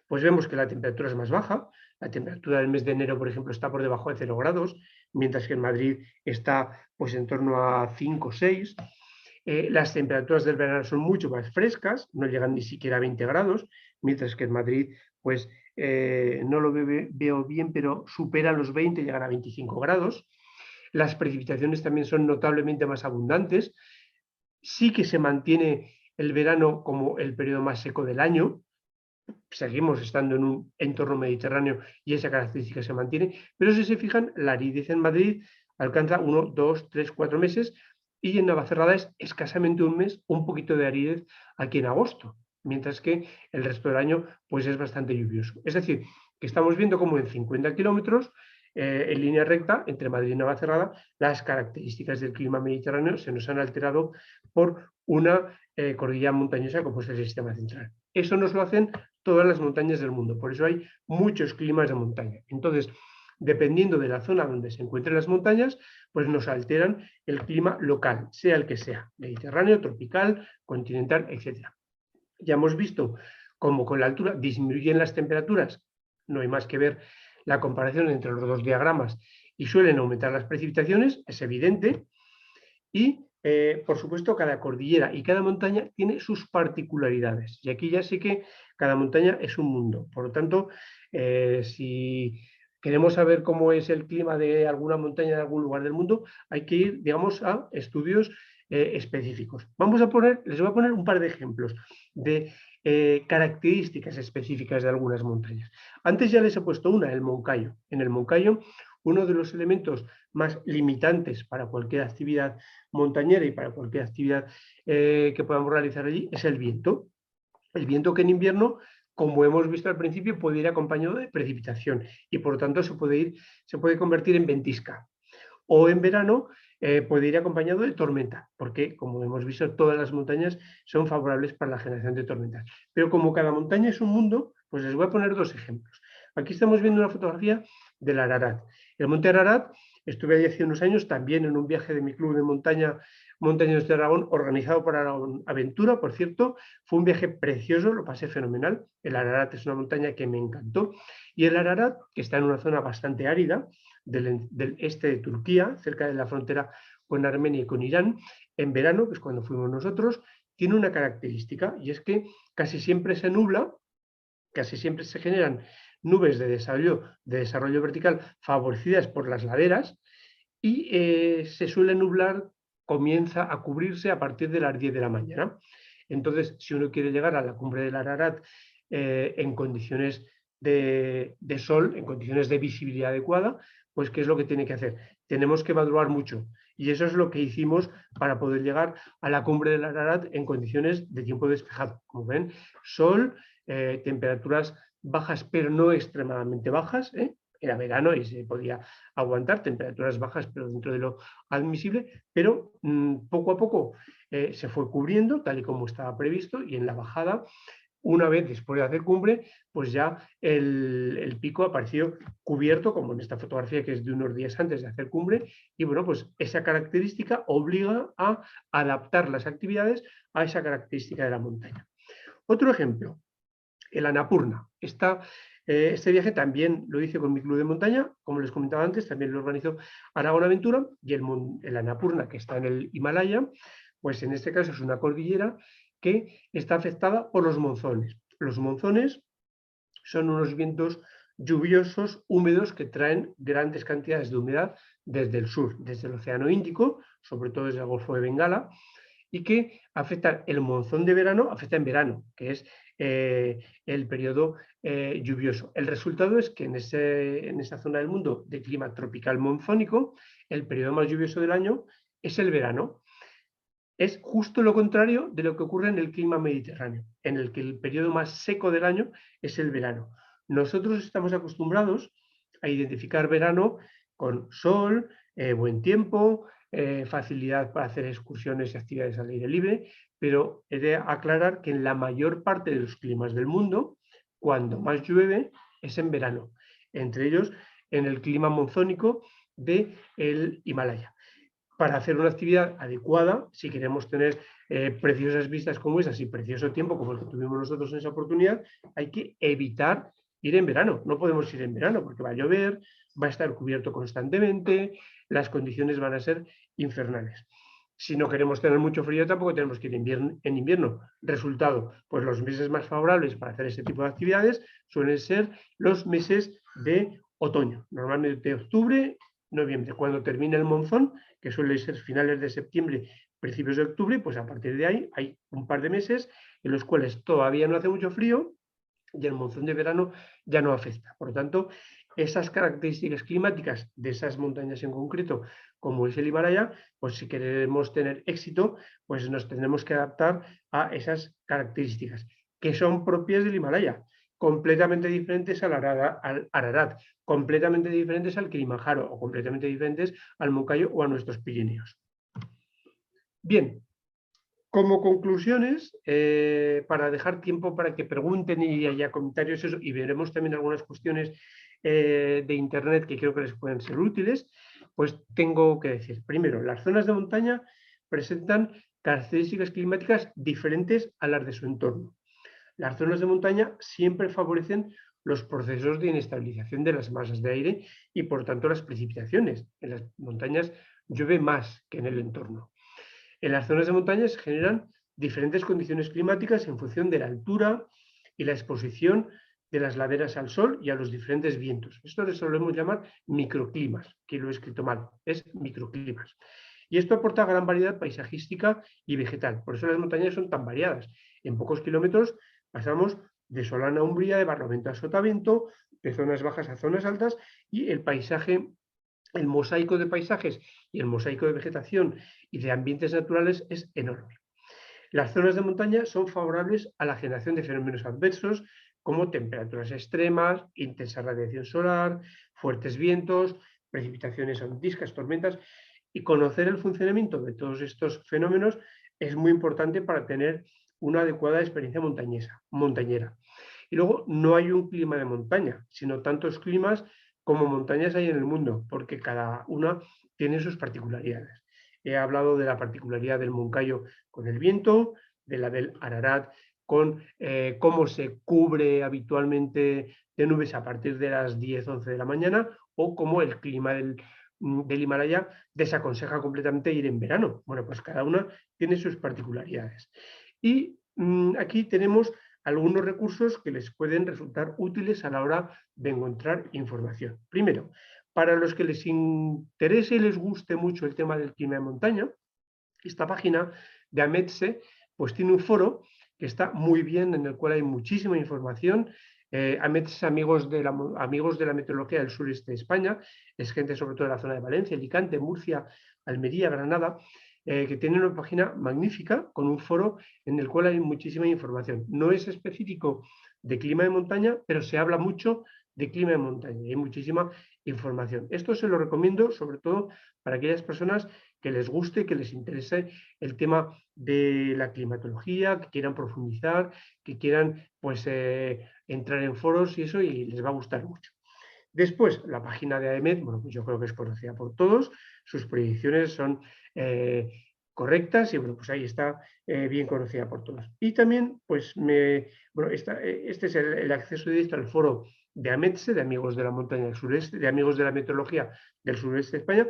Speaker 2: Pues vemos que la temperatura es más baja. La temperatura del mes de enero, por ejemplo, está por debajo de 0 grados, mientras que en Madrid está pues en torno a 5 o 6. Las temperaturas del verano son mucho más frescas, no llegan ni siquiera a 20 grados, mientras que en Madrid, pues no lo veo bien, pero superan los 20, llegan a 25 grados. Las precipitaciones también son notablemente más abundantes. Sí que se mantiene el verano como el periodo más seco del año. Seguimos estando en un entorno mediterráneo y esa característica se mantiene, pero si se fijan, la aridez en Madrid alcanza 1, 2, 3, 4 meses y en Navacerrada es escasamente un mes, un poquito de aridez aquí en agosto, mientras que el resto del año pues es bastante lluvioso. Es decir, que estamos viendo como en 50 kilómetros, en línea recta, entre Madrid y Navacerrada, las características del clima mediterráneo se nos han alterado por una cordillera montañosa como es el sistema central. Eso nos lo hacen todas las montañas del mundo, por eso hay muchos climas de montaña. Entonces, dependiendo de la zona donde se encuentren las montañas, pues nos alteran el clima local, sea el que sea, mediterráneo, tropical, continental, etc. Ya hemos visto cómo con la altura disminuyen las temperaturas, no hay más que ver la comparación entre los dos diagramas y suelen aumentar las precipitaciones, es evidente, y por supuesto cada cordillera y cada montaña tiene sus particularidades, y aquí ya sé que cada montaña es un mundo, por lo tanto, si queremos saber cómo es el clima de alguna montaña en algún lugar del mundo, hay que ir, digamos, a estudios específicos. Les voy a poner un par de ejemplos de características específicas de algunas montañas. Antes ya les he puesto una, el Moncayo. En el Moncayo, uno de los elementos más limitantes para cualquier actividad montañera y para cualquier actividad que podamos realizar allí es el viento. El viento que en invierno, como hemos visto al principio, puede ir acompañado de precipitación y por lo tanto se puede convertir en ventisca. O en verano puede ir acompañado de tormenta, porque como hemos visto todas las montañas son favorables para la generación de tormentas. Pero como cada montaña es un mundo, pues les voy a poner dos ejemplos. Aquí estamos viendo una fotografía del Ararat. El monte Ararat, estuve allí hace unos años también en un viaje de mi club de Montañas de Aragón, organizado por Aragón Aventura, por cierto. Fue un viaje precioso, lo pasé fenomenal. El Ararat es una montaña que me encantó. Y el Ararat, que está en una zona bastante árida, del este de Turquía, cerca de la frontera con Armenia y con Irán, en verano, que es cuando fuimos nosotros, tiene una característica, y es que casi siempre se nubla casi siempre se generan nubes de desarrollo vertical favorecidas por las laderas y se suele nublar, comienza a cubrirse a partir de las 10 de la mañana. Entonces, si uno quiere llegar a la cumbre del Ararat en condiciones de sol, en condiciones de visibilidad adecuada, pues ¿qué es lo que tiene que hacer? Tenemos que madrugar mucho. Y eso es lo que hicimos para poder llegar a la cumbre del Ararat en condiciones de tiempo despejado. Como ven, sol, temperaturas bajas, pero no extremadamente bajas. Era verano y se podía aguantar temperaturas bajas, pero dentro de lo admisible. Pero poco a poco se fue cubriendo, tal y como estaba previsto, y en la bajada, una vez después de hacer cumbre, pues ya el pico apareció cubierto, como en esta fotografía que es de unos días antes de hacer cumbre, y bueno, pues esa característica obliga a adaptar las actividades a esa característica de la montaña. Otro ejemplo, el Annapurna. Este viaje también lo hice con mi club de montaña, como les comentaba antes, también lo organizó Aragón Aventura, y el Annapurna, que está en el Himalaya, pues en este caso es una cordillera que está afectada por los monzones. Los monzones son unos vientos lluviosos, húmedos, que traen grandes cantidades de humedad desde el sur, desde el Océano Índico, sobre todo desde el Golfo de Bengala, y que afectan el monzón de verano, afecta en verano, que es el periodo lluvioso. El resultado es que en esa zona del mundo de clima tropical monzónico, el periodo más lluvioso del año es el verano. Es justo lo contrario de lo que ocurre en el clima mediterráneo, en el que el periodo más seco del año es el verano. Nosotros estamos acostumbrados a identificar verano con sol, buen tiempo, facilidad para hacer excursiones y actividades al aire libre, pero he de aclarar que en la mayor parte de los climas del mundo, cuando más llueve es en verano, entre ellos en el clima monzónico del Himalaya. Para hacer una actividad adecuada, si queremos tener preciosas vistas como esas y precioso tiempo como el que tuvimos nosotros en esa oportunidad, hay que evitar ir en verano. No podemos ir en verano porque va a llover, va a estar cubierto constantemente, las condiciones van a ser infernales. Si no queremos tener mucho frío, tampoco tenemos que ir en invierno. Resultado, pues los meses más favorables para hacer este tipo de actividades suelen ser los meses de otoño, normalmente de octubre, noviembre, cuando termina el monzón, que suele ser finales de septiembre, principios de octubre, pues a partir de ahí hay un par de meses en los cuales todavía no hace mucho frío y el monzón de verano ya no afecta. Por lo tanto, esas características climáticas de esas montañas en concreto, como es el Himalaya, pues si queremos tener éxito, pues nos tendremos que adaptar a esas características que son propias del Himalaya, completamente diferentes al Ararat, completamente diferentes al Kilimanjaro o completamente diferentes al Moncayo o a nuestros Pirineos. Bien, como conclusiones, para dejar tiempo para que pregunten y haya comentarios y veremos también algunas cuestiones de internet que creo que les pueden ser útiles, pues tengo que decir, primero, las zonas de montaña presentan características climáticas diferentes a las de su entorno. Las zonas de montaña siempre favorecen los procesos de inestabilización de las masas de aire y por tanto las precipitaciones. En las montañas llueve más que en el entorno. En las zonas de montaña se generan diferentes condiciones climáticas en función de la altura y la exposición de las laderas al sol y a los diferentes vientos. Esto le solemos llamar microclimas, que lo he escrito mal, es microclimas. Y esto aporta gran variedad paisajística y vegetal. Por eso las montañas son tan variadas. En pocos kilómetros pasamos de solana a umbría, de barlovento a sotavento, de zonas bajas a zonas altas, y el paisaje, el mosaico de paisajes y el mosaico de vegetación y de ambientes naturales es enorme. Las zonas de montaña son favorables a la generación de fenómenos adversos como temperaturas extremas, intensa radiación solar, fuertes vientos, precipitaciones ventiscas, tormentas, y conocer el funcionamiento de todos estos fenómenos es muy importante para tener una adecuada experiencia montañera. Y luego no hay un clima de montaña, sino tantos climas como montañas hay en el mundo, porque cada una tiene sus particularidades. He hablado de la particularidad del Moncayo con el viento, de la del Ararat con cómo se cubre habitualmente de nubes a partir de las 10, 11 de la mañana, o cómo el clima del Himalaya desaconseja completamente ir en verano. Bueno, pues cada una tiene sus particularidades. Y aquí tenemos algunos recursos que les pueden resultar útiles a la hora de encontrar información. Primero, para los que les interese y les guste mucho el tema del clima de montaña, esta página de AMETSE pues tiene un foro que está muy bien, en el cual hay muchísima información. AMETSE, amigos de la meteorología del sureste de España, es gente sobre todo de la zona de Valencia, Alicante, Murcia, Almería, Granada, que tienen una página magnífica con un foro en el cual hay muchísima información. No es específico de clima de montaña, pero se habla mucho de clima de montaña y hay muchísima información. Esto se lo recomiendo sobre todo para aquellas personas que les guste, que les interese el tema de la climatología, que quieran profundizar, que quieran pues, entrar en foros y eso, y les va a gustar mucho. Después, la página de AEMET, bueno, pues yo creo que es conocida por todos, sus predicciones son correctas y bueno, pues ahí está bien conocida por todos. Y también, pues, bueno, este es el acceso directo al foro de AMETSE, de Amigos de la Montaña del Sureste, de Amigos de la Meteorología del Sureste de España.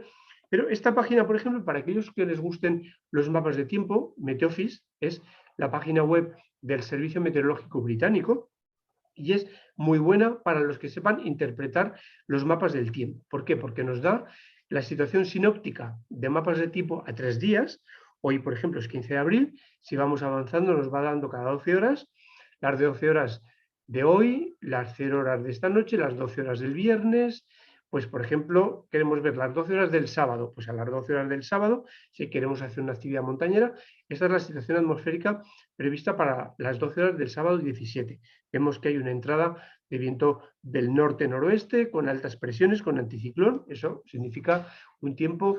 Speaker 2: Pero esta página, por ejemplo, para aquellos que les gusten los mapas de tiempo, Meteoffice es la página web del Servicio Meteorológico Británico y es muy buena para los que sepan interpretar los mapas del tiempo. ¿Por qué? Porque nos da la situación sinóptica de mapas de tipo a 3 días. Hoy, por ejemplo, es 15 de abril. Si vamos avanzando, nos va dando cada 12 horas, las 12 horas de hoy, las 0 horas de esta noche, las 12 horas del viernes. Pues, por ejemplo, queremos ver las 12 horas del sábado. Pues a las 12 horas del sábado, si queremos hacer una actividad montañera, esta es la situación atmosférica prevista para las 12 horas del sábado 17. Vemos que hay una entrada de viento del norte-noroeste con altas presiones, con anticiclón. Eso significa un tiempo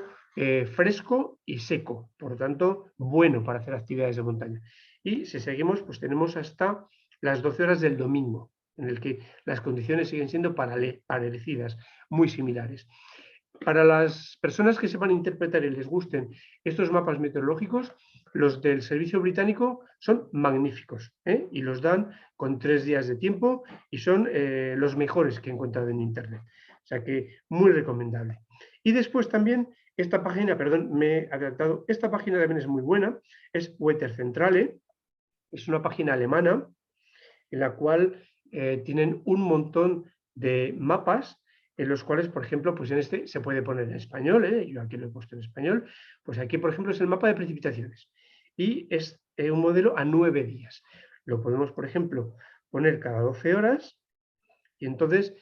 Speaker 2: fresco y seco, por lo tanto, bueno para hacer actividades de montaña. Y si seguimos, pues tenemos hasta las 12 horas del domingo, en el que las condiciones siguen siendo parecidas, muy similares. Para las personas que sepan interpretar y les gusten estos mapas meteorológicos, los del Servicio Británico son magníficos, y los dan con 3 días de tiempo y son los mejores que he encontrado en Internet. O sea que muy recomendable. Y después también esta página, perdón, me he adelantado, esta página también es muy buena, es Wetterzentrale, es una página alemana en la cual tienen un montón de mapas en los cuales, por ejemplo, pues en este se puede poner en español, yo aquí lo he puesto en español, pues aquí, por ejemplo, es el mapa de precipitaciones y es un modelo a 9 días. Lo podemos, por ejemplo, poner cada 12 horas y entonces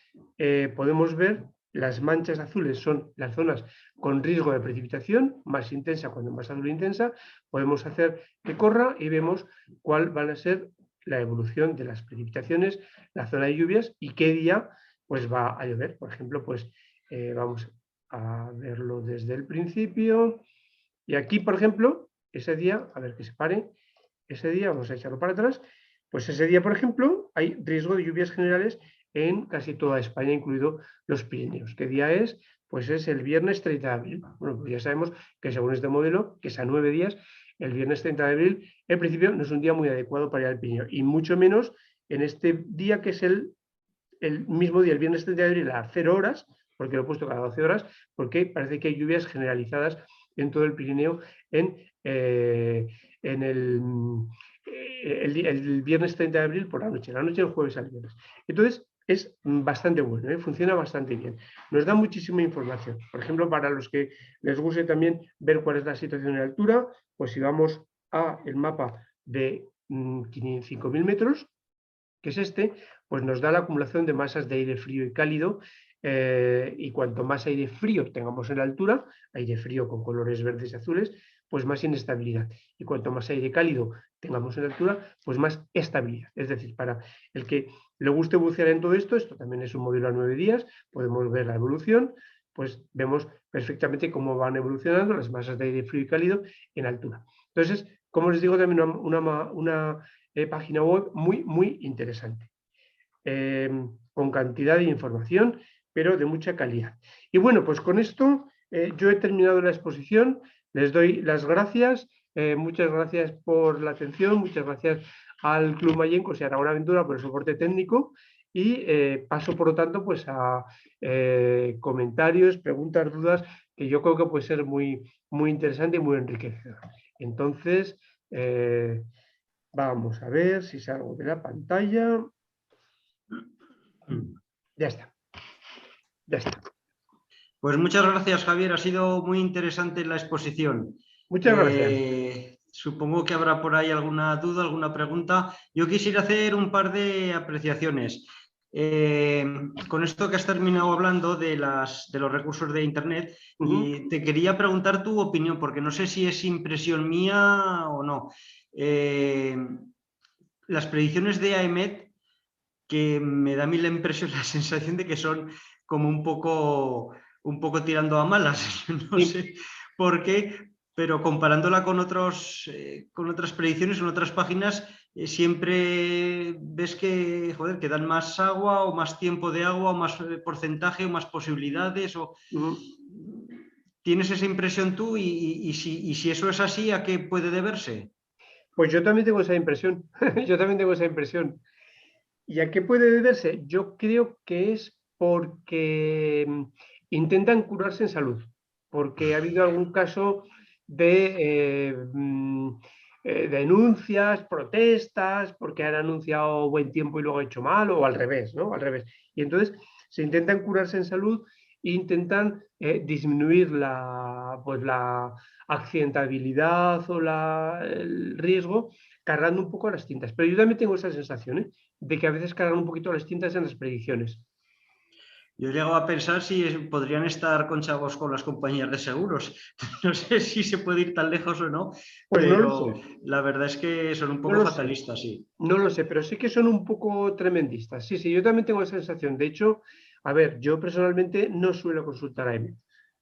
Speaker 2: podemos ver las manchas azules son las zonas con riesgo de precipitación, más intensa cuando más azul intensa. Podemos hacer que corra y vemos cuál van a ser la evolución de las precipitaciones, la zona de lluvias y qué día pues va a llover. Por ejemplo, pues vamos a verlo desde el principio. Y aquí, por ejemplo, ese día, a ver que se pare, ese día, vamos a echarlo para atrás, pues ese día, por ejemplo, hay riesgo de lluvias generales en casi toda España, incluido los Pirineos. ¿Qué día es? Pues es el viernes 30 de abril. Bueno, pues ya sabemos que según este modelo, que es a 9 días, el viernes 30 de abril, en principio no es un día muy adecuado para ir al Pirineo, y mucho menos en este día que es el mismo día, el viernes 30 de abril a 0 horas, porque lo he puesto cada 12 horas, porque parece que hay lluvias generalizadas en todo el Pirineo en el viernes 30 de abril por la noche del jueves al viernes. Entonces, es bastante bueno, funciona bastante bien. Nos da muchísima información. Por ejemplo, para los que les guste también ver cuál es la situación en altura, pues si vamos al mapa de 5.000 metros, que es este, pues nos da la acumulación de masas de aire frío y cálido, y cuanto más aire frío tengamos en la altura, aire frío con colores verdes y azules, pues más inestabilidad. Y cuanto más aire cálido tengamos en la altura, pues más estabilidad. Es decir, para el que le guste bucear en todo esto, esto también es un modelo a 9 días, podemos ver la evolución, pues vemos perfectamente cómo van evolucionando las masas de aire frío y cálido en altura. Entonces, como les digo, también una página web muy, muy interesante, con cantidad de información, pero de mucha calidad. Y bueno, pues con esto yo he terminado la exposición, les doy las gracias, muchas gracias por la atención, muchas gracias al Club Mayenco y a Aragón Aventura por el soporte técnico, y paso por lo tanto pues a comentarios, preguntas, dudas, que yo creo que puede ser muy, muy interesante y muy enriquecedor. Entonces, Vamos a ver si salgo de la pantalla. Ya está. Ya está.
Speaker 1: Pues muchas gracias, Javier. Ha sido muy interesante la exposición.
Speaker 2: Muchas gracias.
Speaker 1: Supongo que habrá por ahí alguna duda, alguna pregunta. Yo quisiera hacer un par de apreciaciones. Con esto que has terminado hablando de los recursos de Internet, y te quería preguntar tu opinión, porque no sé si es impresión mía o no. Las predicciones de AEMET, que me da a mí la impresión, la sensación de que son como un poco tirando a malas. No sé por qué, pero comparándola con otras predicciones en otras páginas, siempre ves que, joder, que dan más agua o más tiempo de agua o más porcentaje o más posibilidades. ¿Tienes esa impresión tú? Y si eso es así, ¿a qué puede deberse?
Speaker 2: Pues yo también tengo esa impresión. Yo también tengo esa impresión. ¿Y a qué puede deberse? Yo creo que es porque intentan curarse en salud, porque ha habido algún caso de denuncias, protestas, porque han anunciado buen tiempo y luego hecho mal, o al revés, ¿no? Al revés. Y entonces se intentan curarse en salud e intentan disminuir pues la accidentabilidad o el riesgo cargando un poco las tintas. Pero yo también tengo esa sensación, ¿eh?, de que a veces cargan un poquito las tintas en las predicciones.
Speaker 1: Yo llego a pensar si podrían estar conchavos con las compañías de seguros. No sé si se puede ir tan lejos o no,
Speaker 2: Pues no lo
Speaker 1: pero
Speaker 2: sé,
Speaker 1: la verdad es que son un
Speaker 2: no
Speaker 1: poco
Speaker 2: lo sé,
Speaker 1: fatalistas, sí.
Speaker 2: no lo sé, pero sí que son un poco tremendistas. Sí, sí, yo también tengo esa sensación. De hecho, a ver, yo personalmente no suelo consultar a EMET.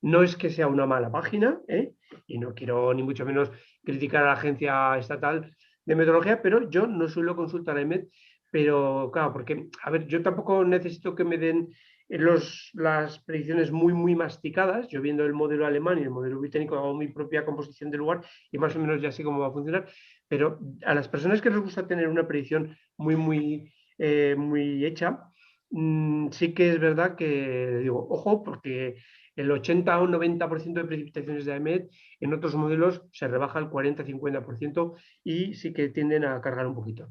Speaker 2: No es que sea una mala página, ¿eh?, y no quiero ni mucho menos criticar a la Agencia Estatal de Meteorología, pero yo no suelo consultar a EMET. Pero claro, porque, a ver, yo tampoco necesito que me den las predicciones muy, muy masticadas. Yo viendo el modelo alemán y el modelo británico hago mi propia composición de lugar y más o menos ya sé cómo va a funcionar. Pero a las personas que les gusta tener una predicción muy, muy, muy hecha, sí que es verdad que digo, ojo, porque el 80 o 90% de precipitaciones de AEMET en otros modelos se rebaja al 40-50% y sí que tienden a cargar un poquito.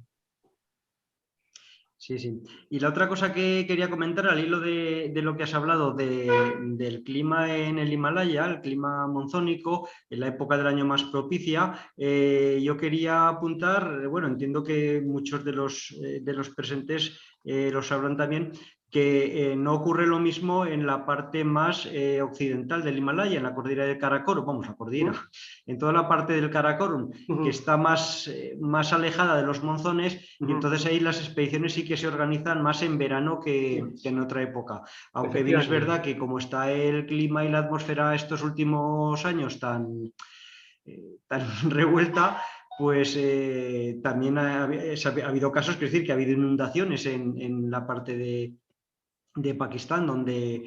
Speaker 1: Sí, sí. Y la otra cosa que quería comentar al hilo de lo que has hablado del clima en el Himalaya, el clima monzónico, en la época del año más propicia, yo quería apuntar, bueno, entiendo que muchos de los presentes lo sabrán también, que no ocurre lo mismo en la parte más occidental del Himalaya, en la cordillera del Karakorum, vamos, la cordillera, en toda la parte del Karakorum, que está más alejada de los monzones, y entonces ahí las expediciones sí que se organizan más en verano que en otra época. Aunque bien es verdad que como está el clima y la atmósfera estos últimos años tan revuelta, pues también ha habido casos, quiero decir, que ha habido inundaciones en la parte de Pakistán, donde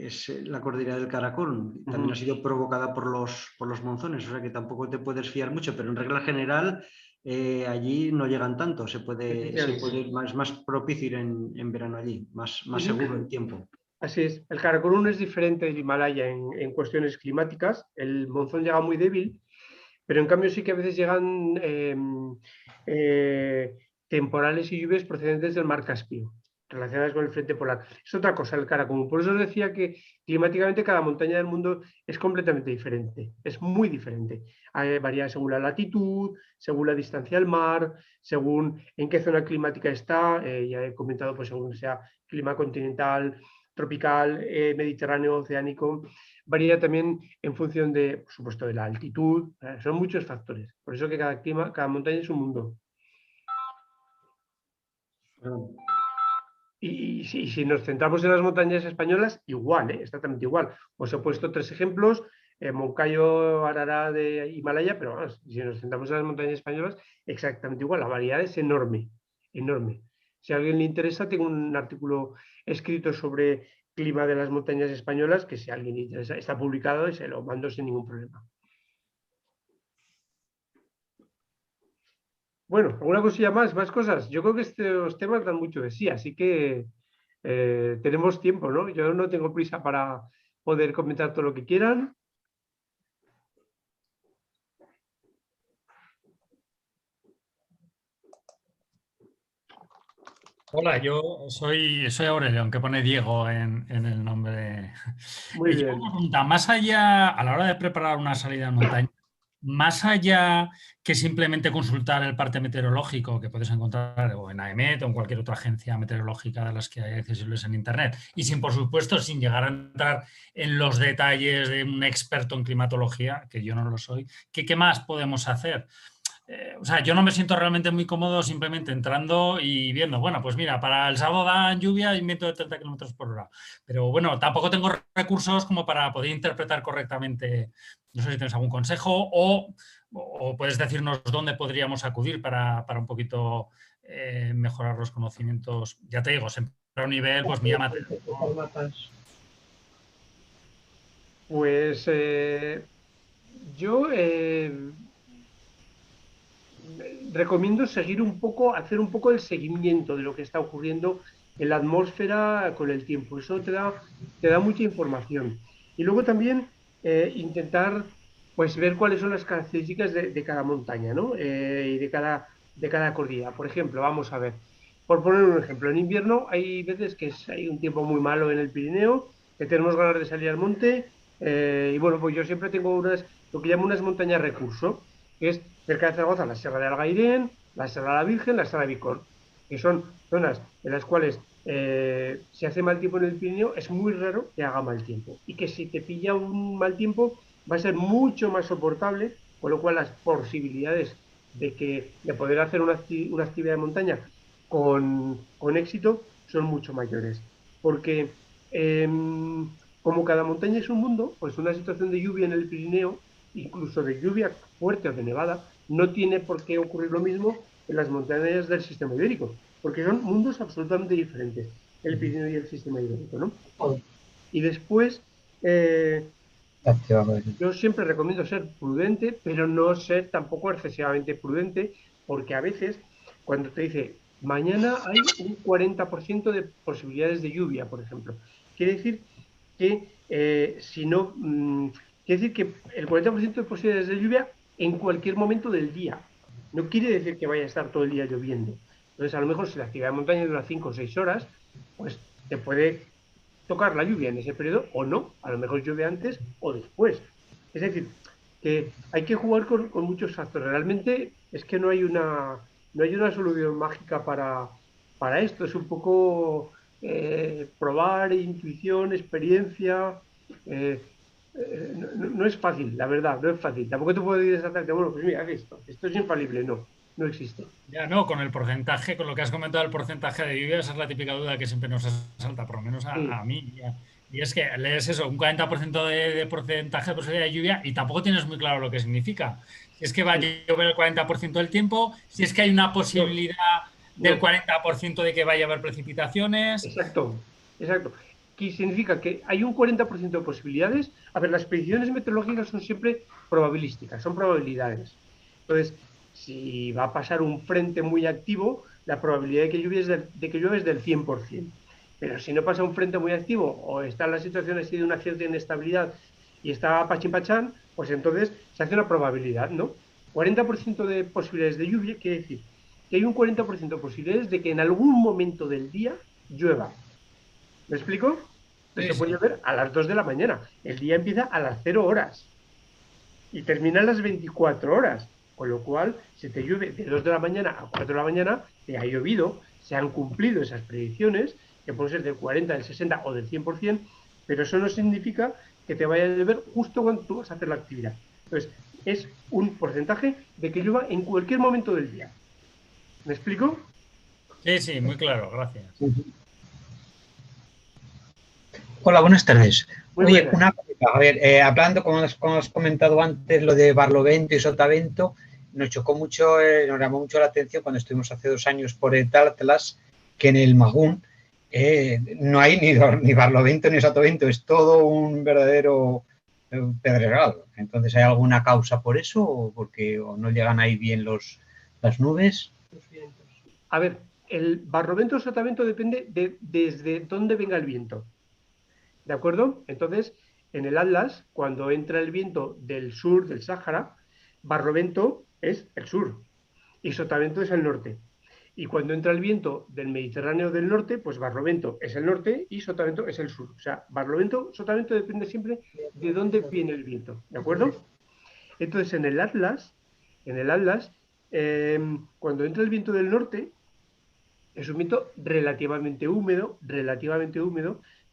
Speaker 1: es la cordillera del Karakorum, también ha sido provocada por los monzones, o sea que tampoco te puedes fiar mucho, pero en regla general allí no llegan tanto, se puede ir más propicio ir en verano allí, más seguro el tiempo.
Speaker 2: Así es, el Karakorum es diferente del Himalaya en cuestiones climáticas. El monzón llega muy débil, pero en cambio sí que a veces llegan temporales y lluvias procedentes del mar Caspio, relacionadas con el frente polar. Es otra cosa el Karakorum. Por eso os decía que climáticamente cada montaña del mundo es completamente diferente, es muy diferente. Varía según la latitud, según la distancia al mar, según en qué zona climática está. Ya he comentado, pues según sea clima continental, tropical, mediterráneo, oceánico. Varía también en función de, por supuesto, de la altitud. Son muchos factores. Por eso que cada clima, cada montaña es un mundo. Y si nos centramos en las montañas españolas, igual, exactamente igual. Os he puesto 3 ejemplos, Moncayo, Arará de Himalaya, pero vamos, si nos centramos en las montañas españolas, exactamente igual. La variedad es enorme, enorme. Si a alguien le interesa, tengo un artículo escrito sobre clima de las montañas españolas, que si a alguien le interesa, está publicado y se lo mando sin ningún problema. Bueno, ¿alguna cosilla más cosas? Yo creo que estos temas dan mucho de sí, así que tenemos tiempo, ¿no? Yo no tengo prisa para poder comentar todo lo que quieran.
Speaker 4: Hola, yo soy Aurelio, aunque pone Diego en el nombre.
Speaker 2: Muy
Speaker 4: Yo
Speaker 2: bien.
Speaker 4: una pregunta, más allá, a la hora de preparar una salida en montaña, más allá que simplemente consultar el parte meteorológico que puedes encontrar o en AEMET o en cualquier otra agencia meteorológica de las que hay accesibles en Internet, y sin, por supuesto, sin llegar a entrar en los detalles de un experto en climatología, que yo no lo soy, ¿qué más podemos hacer? O sea, yo no me siento realmente muy cómodo simplemente entrando y viendo, bueno, pues mira, para el sábado dan lluvia y un viento de 30 kilómetros por hora. Pero bueno, tampoco tengo recursos como para poder interpretar correctamente. No sé si tienes algún consejo o puedes decirnos dónde podríamos acudir para un poquito mejorar los conocimientos. Ya te digo, siempre a un nivel, pues muy amateur, ¿no?
Speaker 2: Pues yo recomiendo seguir un poco, hacer un poco el seguimiento de lo que está ocurriendo en la atmósfera con el tiempo. Eso te da mucha información. Y luego también intentar pues, ver cuáles son las características de cada montaña, ¿no? Y de cada cordillera. Por ejemplo, vamos a ver, por poner un ejemplo, en invierno hay veces que hay un tiempo muy malo en el Pirineo, que tenemos ganas de salir al monte, y bueno, pues yo siempre tengo lo que llamo unas montañas recurso, que es cerca de Zaragoza, la Sierra de Algairén, la Sierra de la Virgen, la Sierra de Vicor, que son zonas en las cuales si hace mal tiempo en el Pirineo es muy raro que haga mal tiempo y que si te pilla un mal tiempo va a ser mucho más soportable, con lo cual las posibilidades de poder hacer una actividad de montaña con éxito son mucho mayores. Porque como cada montaña es un mundo, pues una situación de lluvia en el Pirineo, incluso de lluvia fuerte o de nevada, no tiene por qué ocurrir lo mismo en las montañas del sistema ibérico, porque son mundos absolutamente diferentes, el Pirineo y el sistema ibérico, ¿no? Y después, eh, yo siempre recomiendo ser prudente, pero no ser tampoco excesivamente prudente, porque a veces cuando te dice, mañana hay un 40% de posibilidades de lluvia, por ejemplo, quiere decir que si no, quiere decir que el 40% de posibilidades de lluvia en cualquier momento del día. No quiere decir que vaya a estar todo el día lloviendo. Entonces, a lo mejor si la actividad de montaña dura 5 o 6 horas, pues te puede tocar la lluvia en ese periodo o no, a lo mejor llueve antes o después. Es decir, que hay que jugar con muchos factores. Realmente es que no hay una solución mágica para esto, es un poco probar, intuición, experiencia. eh, no es fácil, la verdad, no es fácil. Tampoco te puedo decir exactamente, bueno, pues mira, esto es infalible, no, no existe.
Speaker 4: Ya no, con el porcentaje, con lo que has comentado, el porcentaje de lluvia, esa es la típica duda que siempre nos asalta, por lo menos
Speaker 2: Sí,
Speaker 4: a mí. Y es que lees eso, un 40% de porcentaje de posibilidad de lluvia y tampoco tienes muy claro lo que significa. Si es que va a
Speaker 2: sí,
Speaker 4: llover el 40% del tiempo, si es que hay una
Speaker 2: no,
Speaker 4: posibilidad del
Speaker 2: no.
Speaker 4: 40% de que vaya a haber precipitaciones.
Speaker 2: Exacto, exacto. ¿Qué significa? Que hay un 40% de posibilidades. A ver, las predicciones meteorológicas son siempre probabilísticas, son probabilidades. Entonces, si va a pasar un frente muy activo, la probabilidad de que llueve es del 100%. Pero si no pasa un frente muy activo o está la situación así de una cierta inestabilidad y está pachín pachán, pues entonces se hace una probabilidad, ¿no? 40% de posibilidades de lluvia quiere decir que hay un 40% de posibilidades de que en algún momento del día llueva. ¿Me explico? Pues
Speaker 4: Sí,
Speaker 2: se puede
Speaker 4: sí.
Speaker 2: llover a las 2 de la mañana. El día empieza a las 0 horas y termina a las 24 horas. Con lo cual, si te llueve de 2 de la mañana a 4 de la mañana, te ha llovido, se han cumplido esas predicciones, que pueden ser del 40, del 60 o del 100%, pero eso no significa que te vaya a llover justo cuando tú vas a hacer la actividad. Entonces, es un porcentaje de que llueva en cualquier momento del día. ¿Me explico?
Speaker 4: Sí, sí, muy claro, gracias.
Speaker 5: Hola, buenas tardes.
Speaker 2: Muy
Speaker 5: Oye,
Speaker 2: buenas.
Speaker 5: una cosa, a ver, hablando, como has comentado antes, lo de Barlovento y Sotavento, nos chocó mucho, nos llamó mucho la atención cuando estuvimos hace 2 años por el Atlas, que en el Magún no hay ni Barlovento ni Sotavento, es todo un verdadero pedregal. Entonces, ¿hay alguna causa por eso o porque o no llegan ahí bien las nubes?
Speaker 2: A ver, el barlovento o sotavento depende de desde dónde venga el viento. ¿De acuerdo? Entonces, en el Atlas, cuando entra el viento del sur del Sáhara, barlovento es el sur y sotavento es el norte. Y cuando entra el viento del Mediterráneo del norte, pues Barlovento es el norte y Sotavento es el sur. O sea, Barlovento, Sotavento depende siempre de dónde viene el viento, ¿de acuerdo? Entonces, en el Atlas, cuando entra el viento del norte, es un viento relativamente húmedo,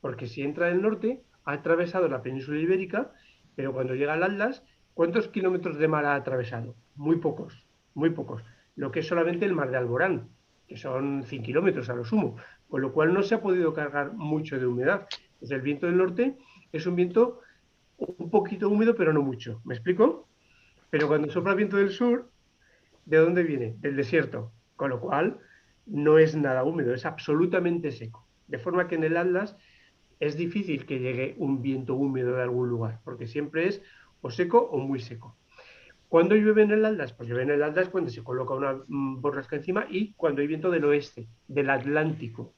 Speaker 2: porque si entra del norte, ha atravesado la península ibérica, pero cuando llega al Atlas, ¿cuántos kilómetros de mar ha atravesado? Muy pocos, lo que es solamente el mar de Alborán, que son 100 kilómetros a lo sumo, con lo cual no se ha podido cargar mucho de humedad. Entonces, el viento del norte es un viento un poquito húmedo, pero no mucho. ¿Me explico? Pero cuando sopla el viento del sur, ¿de dónde viene? Del desierto, con lo cual no es nada húmedo, es absolutamente seco. De forma que en el Atlas es difícil que llegue un viento húmedo de algún lugar, porque siempre es o seco o muy seco. ¿Cuándo llueve en el Atlas? Pues llueve en el Atlas cuando se coloca una borrasca encima y cuando hay viento del oeste, del Atlántico.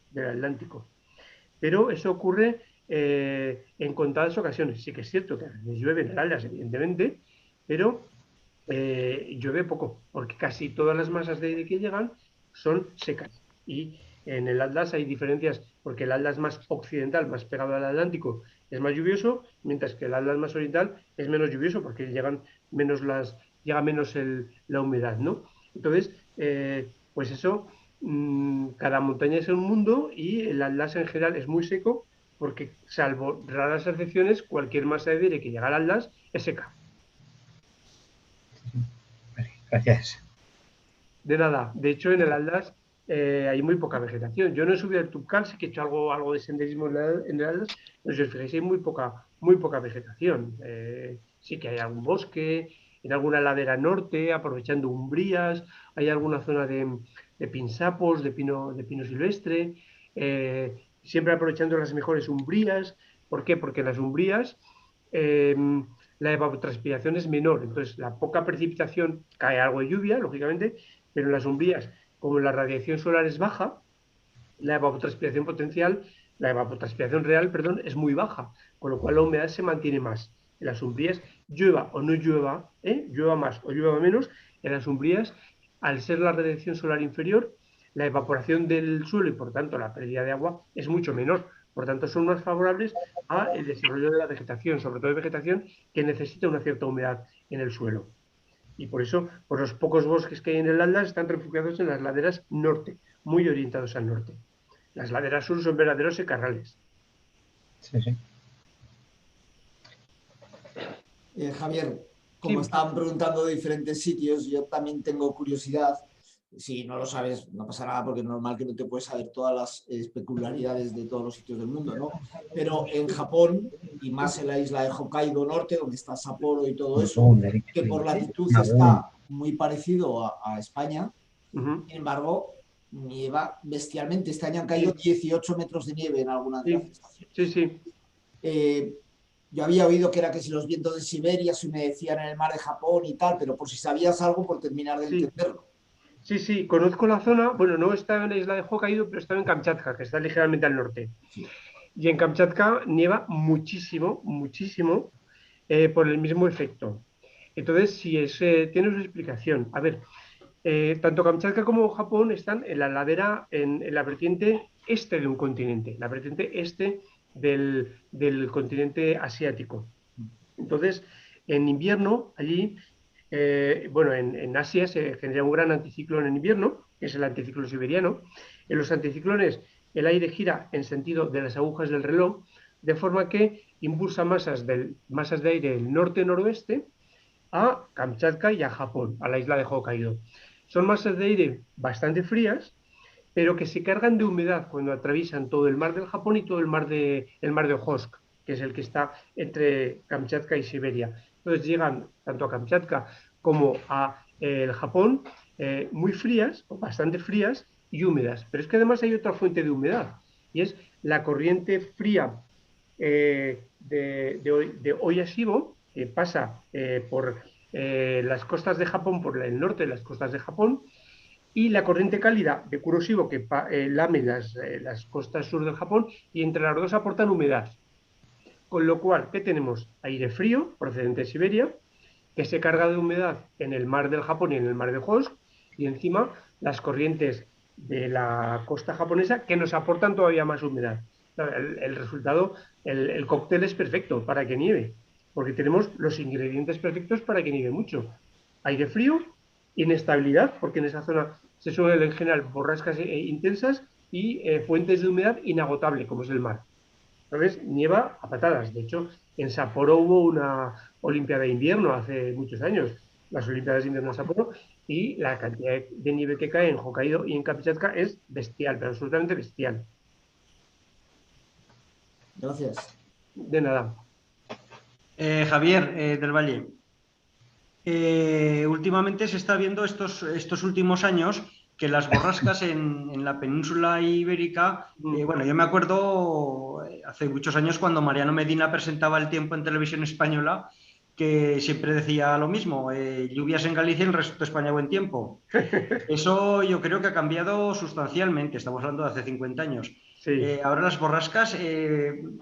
Speaker 2: Pero eso ocurre en contadas ocasiones. Sí que es cierto que llueve en el Atlas, evidentemente, pero llueve poco, porque casi todas las masas de aire que llegan son secas. Y en el Atlas hay diferencias, porque el Atlas más occidental, más pegado al Atlántico, es más lluvioso, mientras que el Atlas más oriental es menos lluvioso, porque llega menos la humedad, ¿no? Entonces, pues eso, cada montaña es un mundo y el Atlas en general es muy seco, porque salvo raras excepciones, cualquier masa de aire que llega al Atlas es seca.
Speaker 5: Vale, gracias.
Speaker 2: De nada. De hecho, en el Atlas hay muy poca vegetación. Yo no he subido al Tubcal, sí que he hecho algo de senderismo en el Atlas, pero si os fijáis hay muy poca vegetación. Sí que hay algún bosque, en alguna ladera norte, aprovechando umbrías, hay alguna zona de pinsapos, de pino silvestre, siempre aprovechando las mejores umbrías. ¿Por qué? Porque en las umbrías la evapotranspiración es menor, entonces la poca precipitación, cae algo de lluvia, lógicamente, pero en las umbrías, como la radiación solar es baja, la evapotranspiración real, es muy baja, con lo cual la humedad se mantiene más. En las umbrías, llueva o no llueva, llueva más o llueva menos, en las umbrías, al ser la radiación solar inferior, la evaporación del suelo y por tanto la pérdida de agua es mucho menor. Por tanto, son más favorables al desarrollo de la vegetación, sobre todo de vegetación que necesita una cierta humedad en el suelo. Y por eso, por los pocos bosques que hay en el Atlas, están refugiados en las laderas norte, muy orientados al norte. Las laderas sur son verdaderos secarrales.
Speaker 5: Sí, sí.
Speaker 3: Javier, como estaban preguntando de diferentes sitios, yo también tengo curiosidad. Si no lo sabes, no pasa nada, porque es normal que no te puedes saber todas las peculiaridades de todos los sitios del mundo, ¿no? Pero en Japón, y más en la isla de Hokkaido Norte, donde está Sapporo y todo eso, que por latitud está muy parecido a España, sin embargo, nieva bestialmente. Este año han caído 18 metros de nieve en algunas de las estaciones.
Speaker 2: Sí.
Speaker 3: Yo había oído que era que si los vientos de Siberia se humedecían en el mar de Japón y tal, pero por si sabías algo, por terminar de entenderlo.
Speaker 2: Sí, conozco la zona, bueno, no estaba en la isla de Hokkaido, pero estaba en Kamchatka, que está ligeramente al norte. Sí. Y en Kamchatka nieva muchísimo, por el mismo efecto. Entonces, tiene su explicación. A ver, tanto Kamchatka como Japón están en la ladera, en la vertiente este de un continente, la vertiente este del continente asiático. Entonces, en invierno, allí, en Asia se genera un gran anticiclón en invierno, que es el anticiclón siberiano. En los anticiclones el aire gira en sentido de las agujas del reloj, de forma que impulsa masas de aire del norte-noroeste a Kamchatka y a Japón, a la isla de Hokkaido. Son masas de aire bastante frías, pero que se cargan de humedad cuando atraviesan todo el mar del Japón y todo el mar de Ojotsk, que es el que está entre Kamchatka y Siberia. Entonces llegan tanto a Kamchatka como a el Japón muy frías, o bastante frías y húmedas. Pero es que además hay otra fuente de humedad, y es la corriente fría de Oyashiro, que pasa por las costas de Japón, por el norte de las costas de Japón, y la corriente cálida de Kuroshio, que lame las costas sur del Japón, y entre las dos aportan humedad. Con lo cual, ¿qué tenemos? Aire frío, procedente de Siberia, que se carga de humedad en el mar del Japón y en el mar de Ojotsk, y encima las corrientes de la costa japonesa que nos aportan todavía más humedad. El resultado, el cóctel es perfecto para que nieve, porque tenemos los ingredientes perfectos para que nieve mucho. Aire frío, inestabilidad, porque en esa zona se suelen en general borrascas intensas y fuentes de humedad inagotable, como es el mar. Entonces, nieva a patadas. De hecho, en Sapporo hubo una Olimpiada de invierno hace muchos años, las Olimpiadas de invierno en Sapporo, y la cantidad de nieve que cae en Hokkaido y en Kamchatka es bestial, pero absolutamente bestial.
Speaker 3: Gracias.
Speaker 2: De nada.
Speaker 1: Javier, del Valle. Últimamente se está viendo estos últimos años que las borrascas en la península ibérica, bueno, yo me acuerdo hace muchos años cuando Mariano Medina presentaba el tiempo en televisión española, que siempre decía lo mismo, lluvias en Galicia y el resto de España buen tiempo. Eso yo creo que ha cambiado sustancialmente, estamos hablando de hace 50 años.
Speaker 2: Sí.
Speaker 1: Ahora las borrascas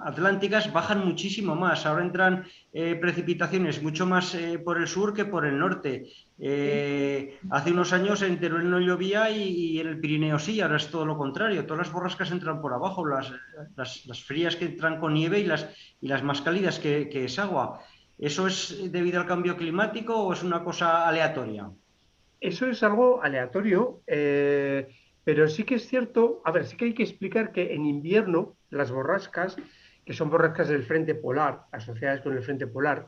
Speaker 1: atlánticas bajan muchísimo más, ahora entran precipitaciones mucho más por el sur que por el norte. Hace unos años en Teruel no llovía y en el Pirineo sí, ahora es todo lo contrario, todas las borrascas entran por abajo, las frías que entran con nieve y las más cálidas que es agua. ¿Eso es debido al cambio climático o es una cosa aleatoria?
Speaker 2: Eso es algo aleatorio, pero sí que es cierto, a ver, sí que hay que explicar que en invierno las borrascas, que son borrascas del frente polar, asociadas con el frente polar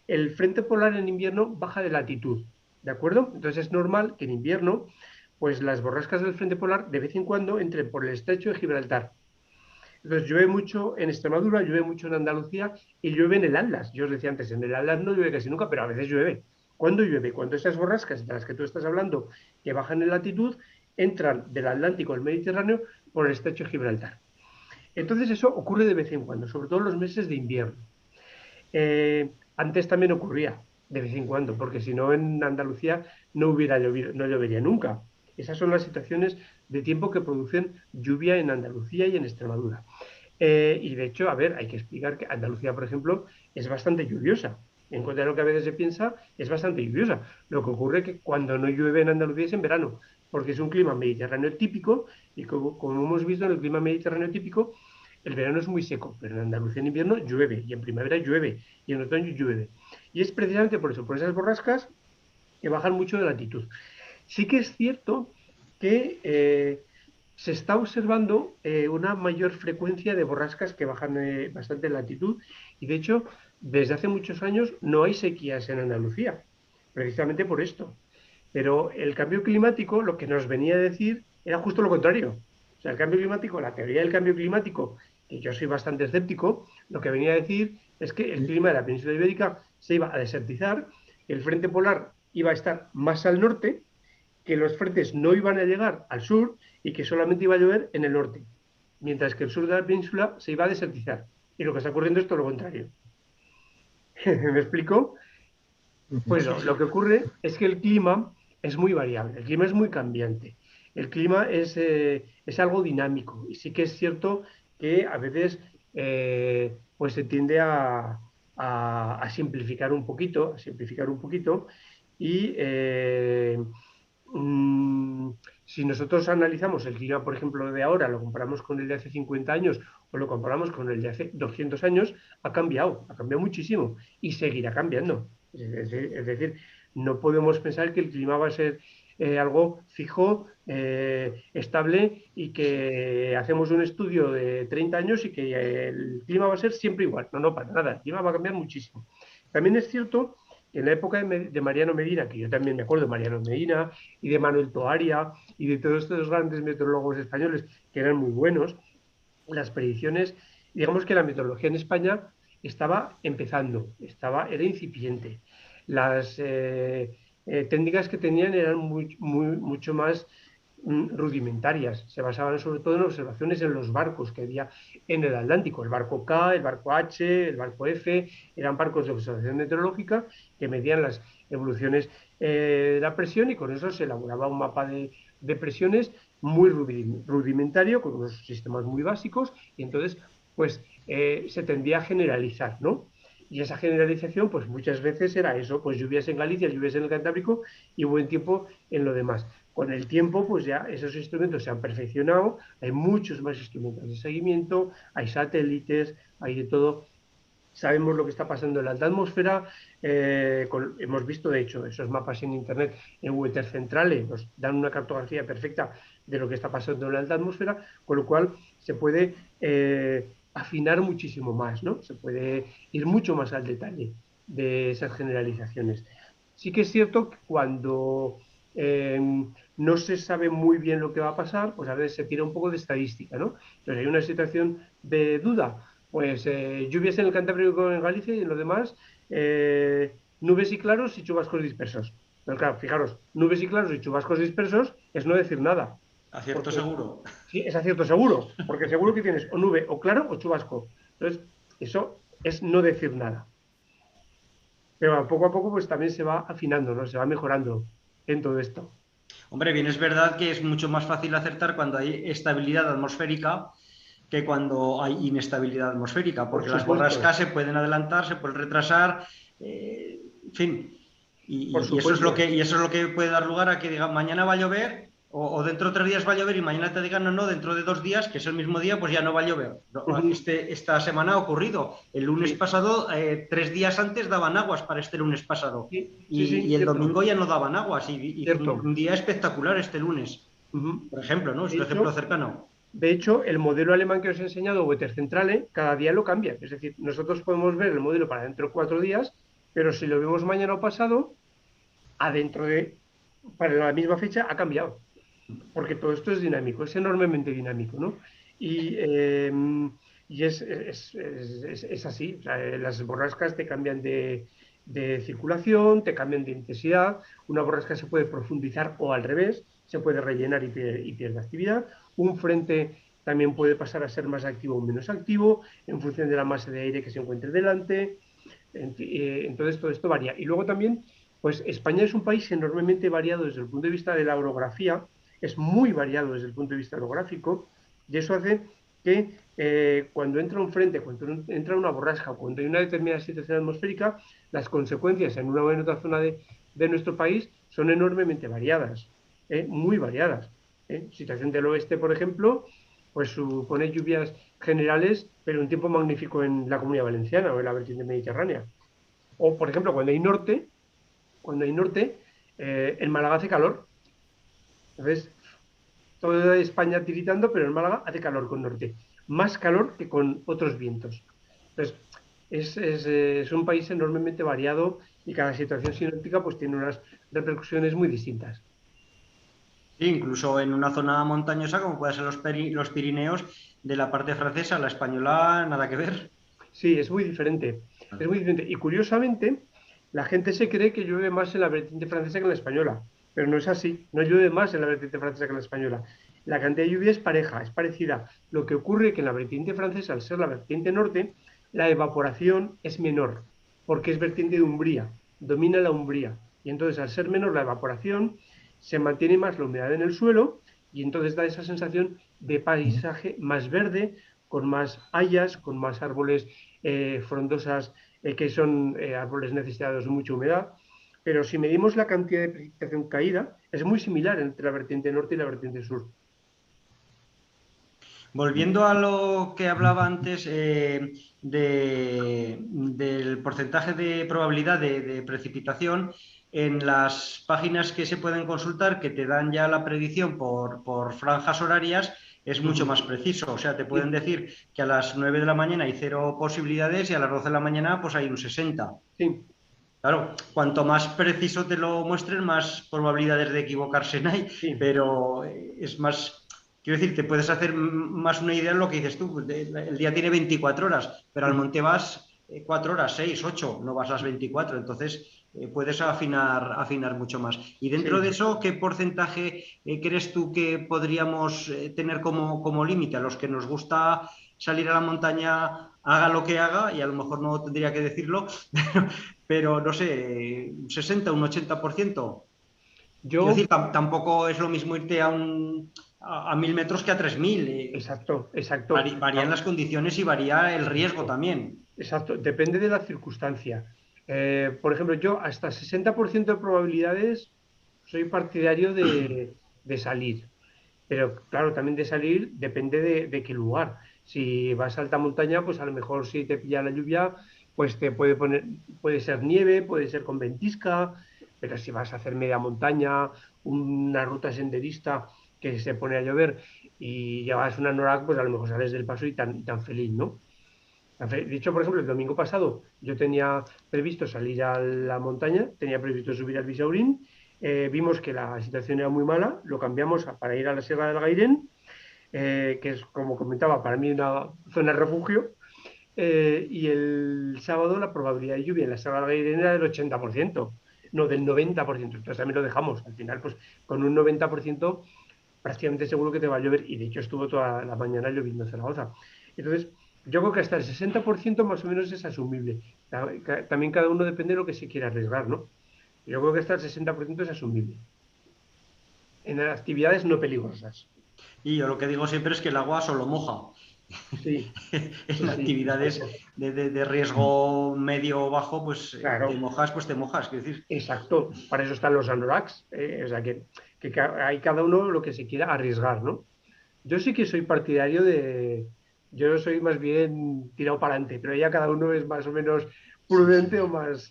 Speaker 2: en invierno baja de latitud, ¿de acuerdo? Entonces es normal que en invierno, pues las borrascas del frente polar de vez en cuando entren por el estrecho de Gibraltar. Entonces llueve mucho en Extremadura, llueve mucho en Andalucía y llueve en el Atlas. Yo os decía antes, en el Atlas no llueve casi nunca, pero a veces llueve. ¿Cuándo llueve? Cuando esas borrascas de las que tú estás hablando, que bajan en latitud, entran del Atlántico al Mediterráneo por el estrecho de Gibraltar. Entonces eso ocurre de vez en cuando, sobre todo en los meses de invierno. Antes también ocurría de vez en cuando, porque si no en Andalucía no hubiera llovido, no llovería nunca. Esas son las situaciones de tiempo que producen lluvia en Andalucía y en Extremadura. Y de hecho, a ver, hay que explicar que Andalucía, por ejemplo, es bastante lluviosa. En contra de lo que a veces se piensa, es bastante lluviosa. Lo que ocurre es que cuando no llueve en Andalucía es en verano, porque es un clima mediterráneo típico y como hemos visto en el clima mediterráneo típico, el verano es muy seco, pero en Andalucía en invierno llueve y en primavera llueve y en otoño llueve. Y es precisamente por eso, por esas borrascas que bajan mucho de latitud. Sí que es cierto que se está observando una mayor frecuencia de borrascas que bajan bastante en latitud y de hecho desde hace muchos años no hay sequías en Andalucía, precisamente por esto. Pero el cambio climático lo que nos venía a decir era justo lo contrario. O sea, el cambio climático, la teoría del cambio climático, que yo soy bastante escéptico, lo que venía a decir es que el clima de la península ibérica se iba a desertizar, el frente polar iba a estar más al norte, que los frentes no iban a llegar al sur y que solamente iba a llover en el norte, mientras que el sur de la península se iba a desertizar. Y lo que está ocurriendo es todo lo contrario. ¿Me explico? Pues lo que ocurre es que el clima es muy variable, el clima es muy cambiante, el clima es algo dinámico y sí que es cierto que a veces pues se tiende a simplificar un poquito, y si nosotros analizamos el clima, por ejemplo, de ahora, lo comparamos con el de hace 50 años o lo comparamos con el de hace 200 años, ha cambiado muchísimo y seguirá cambiando. Es decir, no podemos pensar que el clima va a ser algo fijo, estable y que hacemos un estudio de 30 años y que el clima va a ser siempre igual. No, no, para nada. El clima va a cambiar muchísimo. También es cierto que en la época de Mariano Medina, que yo también me acuerdo de Mariano Medina y de Manuel Toaria y de todos estos grandes meteorólogos españoles que eran muy buenos, las predicciones, digamos que la meteorología en España estaba empezando, era incipiente. Las técnicas que tenían eran mucho más rudimentarias, se basaban sobre todo en observaciones en los barcos que había en el Atlántico, el barco K, el barco H, el barco F, eran barcos de observación meteorológica que medían las evoluciones de la presión y con eso se elaboraba un mapa de presiones muy rudimentario, con unos sistemas muy básicos, y entonces pues se tendía a generalizar, ¿no? Y esa generalización, pues muchas veces era eso, pues lluvias en Galicia, lluvias en el Cantábrico y buen tiempo en lo demás. Con el tiempo, pues ya esos instrumentos se han perfeccionado, hay muchos más instrumentos de seguimiento, hay satélites, hay de todo. Sabemos lo que está pasando en la alta atmósfera, hemos visto, de hecho, esos mapas en Internet, en Weather Centrale, nos dan una cartografía perfecta de lo que está pasando en la alta atmósfera, con lo cual se puede afinar muchísimo más, ¿no? Se puede ir mucho más al detalle de esas generalizaciones. Sí que es cierto que cuando no se sabe muy bien lo que va a pasar, pues a veces se tira un poco de estadística, ¿no? Entonces hay una situación de duda, pues lluvias en el Cantábrico y en Galicia y en lo demás, nubes y claros y chubascos dispersos. Pero claro, fijaros, nubes y claros y chubascos dispersos es no decir nada.
Speaker 1: Acierto
Speaker 2: Porque,
Speaker 1: seguro.
Speaker 2: sí, es acierto seguro, porque seguro que tienes o nube o claro o chubasco. Entonces, eso es no decir nada. Pero poco a poco pues también se va afinando, ¿no? Se va mejorando en todo esto.
Speaker 1: Hombre, bien es verdad que es mucho más fácil acertar cuando hay estabilidad atmosférica que cuando hay inestabilidad atmosférica,
Speaker 2: Por
Speaker 1: porque las
Speaker 2: supuesto,
Speaker 1: borrascas se pueden adelantar, se pueden retrasar, en fin,
Speaker 2: por
Speaker 1: y eso es lo
Speaker 2: supuesto.
Speaker 1: y eso es lo que puede dar lugar a que digan mañana va a llover o dentro de 3 días va a llover y mañana te digan no, no, dentro de 2 días, que es el mismo día, pues ya no va a llover.
Speaker 2: Ujú.
Speaker 1: Esta semana ha ocurrido. El lunes
Speaker 2: Sí,
Speaker 1: pasado, 3 días antes daban aguas para este lunes pasado
Speaker 2: sí, sí, sí,
Speaker 1: y el
Speaker 2: cierto,
Speaker 1: domingo ya no daban aguas y fue
Speaker 2: cierto.
Speaker 1: un día espectacular este lunes,
Speaker 2: Ujú.
Speaker 1: por ejemplo, ¿no? Es
Speaker 2: De
Speaker 1: un ejemplo
Speaker 2: hecho,
Speaker 1: cercano.
Speaker 2: de hecho, el modelo alemán que os he enseñado, Wetter Centrale, cada día lo cambia. Es decir, nosotros podemos ver el modelo para dentro de 4 días, pero si lo vemos mañana o pasado, adentro de, para la misma fecha, ha cambiado. Porque todo esto es dinámico, es enormemente dinámico, ¿no? Y, es así, o sea, las borrascas te cambian de circulación, te cambian de intensidad, una borrasca se puede profundizar o al revés, se puede rellenar y pierde actividad, un frente también puede pasar a ser más activo o menos activo en función de la masa de aire que se encuentre delante, entonces todo esto varía. Y luego también, pues España es un país enormemente variado desde el punto de vista de la orografía, es muy variado desde el punto de vista orográfico, y eso hace que cuando entra un frente, cuando entra una borrasca, cuando hay una determinada situación atmosférica, las consecuencias en una o en otra zona de nuestro país son enormemente variadas, muy variadas. Situación del oeste, por ejemplo, pues supone lluvias generales, pero un tiempo magnífico en la Comunidad Valenciana o en la vertiente mediterránea. O, por ejemplo, cuando hay norte, en Málaga hace calor. Entonces, toda España tiritando, pero en Málaga hace calor con norte. Más calor que con otros vientos. Entonces, es un país enormemente variado y cada situación sinóptica pues tiene unas repercusiones muy distintas.
Speaker 1: Sí, incluso en una zona montañosa como puede ser los Pirineos, de la parte francesa, la española, nada que ver.
Speaker 2: Sí, es muy diferente. Es muy diferente. Y curiosamente, la gente se cree que llueve más en la vertiente francesa que en la española, pero no es así. No llueve más en la vertiente francesa que en la española. La cantidad de lluvia es pareja, es parecida. Lo que ocurre es que en la vertiente francesa, al ser la vertiente norte, la evaporación es menor, porque es vertiente de umbría, domina la umbría. Y entonces, al ser menor la evaporación, se mantiene más la humedad en el suelo y entonces da esa sensación de paisaje más verde, con más hayas, con más árboles frondosas que son árboles necesitados de mucha humedad. Pero si medimos la cantidad de precipitación caída, es muy similar entre la vertiente norte y la vertiente sur.
Speaker 1: Volviendo a lo que hablaba antes del porcentaje de probabilidad de precipitación, en las páginas que se pueden consultar, que te dan ya la predicción por franjas horarias, es
Speaker 2: Uh
Speaker 1: mucho
Speaker 2: -huh.
Speaker 1: más preciso. O sea, te pueden
Speaker 2: Sí,
Speaker 1: decir que a las 9 de la mañana hay 0 posibilidades y a las 12 de la mañana pues hay un 60.
Speaker 2: sí,
Speaker 1: Claro, cuanto más preciso te lo muestren, más probabilidades de equivocarse hay,
Speaker 2: sí.
Speaker 1: pero es más, quiero decir, te puedes hacer más una idea de lo que dices tú. El día tiene 24 horas, pero
Speaker 2: Uh
Speaker 1: al
Speaker 2: -huh.
Speaker 1: monte vas 4 horas, 6, 8, no vas las 24, entonces puedes afinar mucho más. Y dentro de
Speaker 2: Sí.
Speaker 1: eso, ¿qué porcentaje crees tú que podríamos tener como límite? A los que nos gusta salir a la montaña, haga lo que haga, y a lo mejor no tendría que decirlo, pero no sé, un 60, un 80%. Quiero
Speaker 2: Yo,
Speaker 1: decir, tampoco es lo mismo irte a 1000 metros que a 3000.
Speaker 2: exacto, exacto.
Speaker 1: Varían las condiciones y varía el riesgo
Speaker 2: Exacto.
Speaker 1: también.
Speaker 2: Exacto, depende de la circunstancia. Por ejemplo, yo hasta 60% de probabilidades soy partidario de salir. Pero claro, también de salir depende de qué lugar. Si vas a alta montaña, pues a lo mejor si te pilla la lluvia, pues te puede poner, puede ser nieve, puede ser con ventisca, pero si vas a hacer media montaña, una ruta senderista que se pone a llover y llevas una anorak, pues a lo mejor sales del paso y tan feliz, ¿no? De hecho, por ejemplo, el domingo pasado yo tenía previsto salir a la montaña, tenía previsto subir al Bisaurín, vimos que la situación era muy mala, lo cambiamos para ir a la Sierra del Gairén, que es, como comentaba, para mí una zona de refugio, y el sábado la probabilidad de lluvia en la Sierra del Gairén era del 80%, no del 90%, entonces también lo dejamos. Al final, pues con un 90% prácticamente seguro que te va a llover, y de hecho estuvo toda la mañana lloviendo en Zaragoza. Entonces, yo creo que hasta el 60% más o menos es asumible. También cada uno depende de lo que se quiera arriesgar, ¿no? Yo creo que hasta el 60% es asumible. En actividades no peligrosas.
Speaker 1: Y yo lo que digo siempre es que el agua solo moja.
Speaker 2: Sí, sí,
Speaker 1: En
Speaker 2: sí,
Speaker 1: actividades
Speaker 2: exacto.
Speaker 1: de riesgo medio o bajo, pues te
Speaker 2: Claro,
Speaker 1: mojas, pues te mojas. Quiero decir,
Speaker 2: exacto. Para eso están los anoraks. O sea que hay cada uno lo que se quiera arriesgar, ¿no? Yo sí que soy partidario de. Yo soy más bien tirado para adelante, pero ya cada uno es más o menos
Speaker 1: sí, sí.
Speaker 2: prudente o más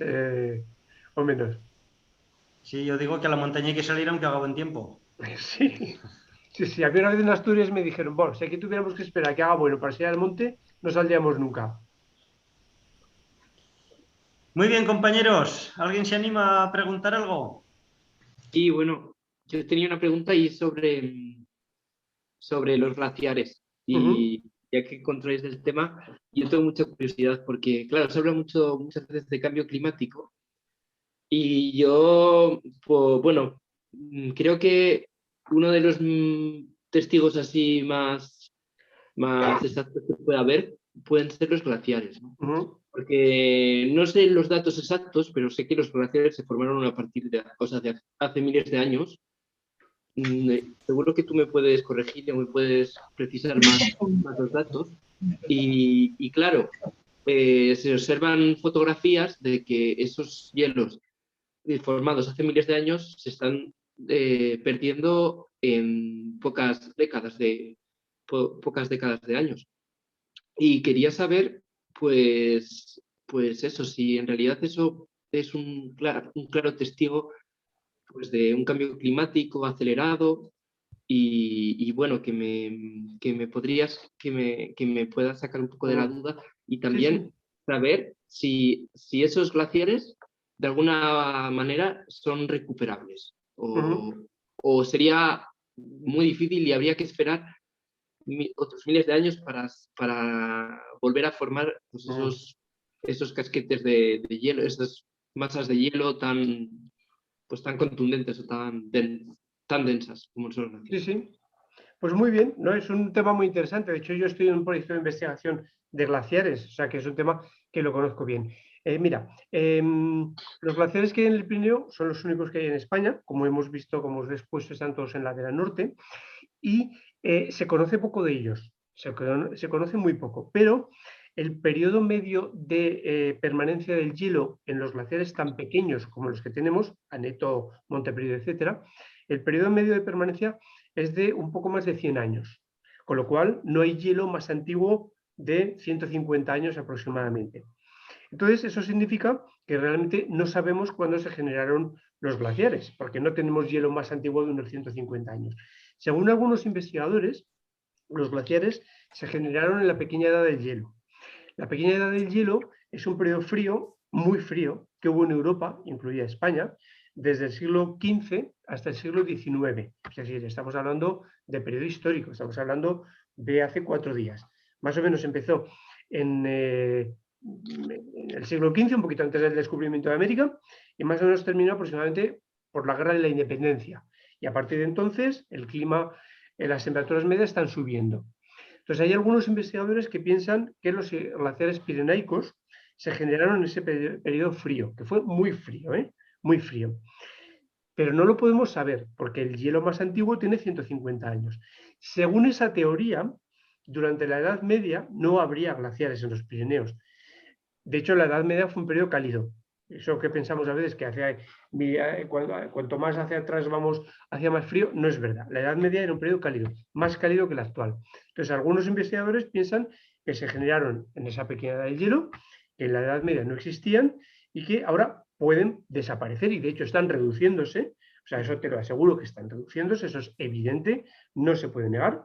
Speaker 2: o menos.
Speaker 1: Sí, yo digo que a la montaña hay que salir aunque haga buen tiempo.
Speaker 2: Sí, sí, sí. A mí una vez en Asturias me dijeron, bueno, si aquí tuviéramos que esperar a que haga bueno para salir al monte, no saldríamos nunca.
Speaker 1: Muy bien, compañeros. ¿Alguien se anima a preguntar algo?
Speaker 6: Y bueno, yo tenía una pregunta ahí sobre los glaciares.
Speaker 2: Ujú,
Speaker 6: Y ya que controláis del tema, yo tengo mucha curiosidad porque, claro, se habla muchas veces de cambio climático. Y yo, pues, bueno, creo que uno de los testigos así más exactos que pueda haber pueden ser los glaciares, ¿no?
Speaker 2: ujú,
Speaker 6: Porque no sé los datos exactos, pero sé que los glaciares se formaron a partir de cosas de hace miles de años. Seguro que tú me puedes corregir o me puedes precisar más los datos. Y claro, se observan fotografías de que esos hielos formados hace miles de años se están perdiendo en pocas décadas de años. Y quería saber, pues eso, si en realidad eso es un claro testigo pues, de un cambio climático acelerado y bueno, que me puedas sacar un poco de la
Speaker 2: ujú.
Speaker 6: duda y
Speaker 2: Sí,
Speaker 6: también
Speaker 2: sí.
Speaker 6: saber si esos glaciares de alguna manera son recuperables
Speaker 2: Ujú,
Speaker 6: o sería muy difícil y habría que esperar otros miles de años para volver a formar pues,
Speaker 2: ujú.
Speaker 6: esos casquetes de hielo, esas masas de hielo tan contundentes o tan densas como son los
Speaker 2: Sí,
Speaker 6: glaciares.
Speaker 2: sí. Pues muy bien, ¿no? Es un tema muy interesante. De hecho, yo estoy en un proyecto de investigación de glaciares, o sea que es un tema que lo conozco bien. Mira, los glaciares que hay en el Pirineo son los únicos que hay en España, como hemos visto, como os he expuesto, están todos en la ladera norte, y se conoce poco de ellos, se conoce muy poco, pero el periodo medio de permanencia del hielo en los glaciares tan pequeños como los que tenemos, Aneto, Monteperio, etcétera, el periodo medio de permanencia es de un poco más de 100 años, con lo cual no hay hielo más antiguo de 150 años aproximadamente. Entonces, eso significa que realmente no sabemos cuándo se generaron los glaciares, porque no tenemos hielo más antiguo de unos 150 años. Según algunos investigadores, los glaciares se generaron en la pequeña edad del hielo. La pequeña edad del hielo es un periodo frío, muy frío, que hubo en Europa, incluida España, desde el siglo XV hasta el siglo XIX. Es decir, estamos hablando de periodo histórico, estamos hablando de hace 4 días. Más o menos empezó en el siglo XV, un poquito antes del descubrimiento de América, y más o menos terminó aproximadamente por la Guerra de la Independencia. Y a partir de entonces, el clima, las temperaturas medias están subiendo. Entonces, hay algunos investigadores que piensan que los glaciares pirenaicos se generaron en ese periodo frío, que fue muy frío, ¿eh? Muy frío. Pero no lo podemos saber, porque el hielo más antiguo tiene 150 años. Según esa teoría, durante la Edad Media no habría glaciares en los Pirineos. De hecho, la Edad Media fue un periodo cálido. Eso que pensamos a veces que cuanto más hacia atrás vamos, hacia más frío, no es verdad. La Edad Media era un periodo cálido, más cálido que el actual. Entonces, algunos investigadores piensan que se generaron en esa pequeña edad del hielo, que en la Edad Media no existían y que ahora pueden desaparecer y de hecho están reduciéndose. O sea, eso te lo aseguro que están reduciéndose, eso es evidente, no se puede negar.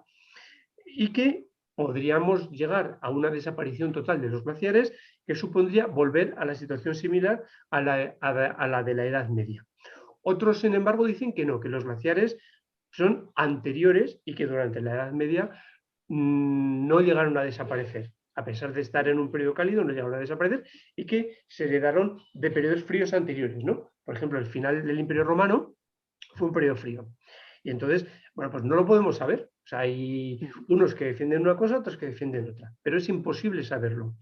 Speaker 2: Y que podríamos llegar a una desaparición total de los glaciares que supondría volver a la situación similar a la de la Edad Media. Otros, sin embargo, dicen que no, que los glaciares son anteriores y que durante la Edad Media no llegaron a desaparecer. A pesar de estar en un periodo cálido, no llegaron a desaparecer y que se heredaron de periodos fríos anteriores, ¿no? Por ejemplo, el final del Imperio Romano fue un periodo frío. Y entonces, bueno, pues no lo podemos saber. O sea, hay unos que defienden una cosa, otros que defienden otra. Pero es imposible saberlo.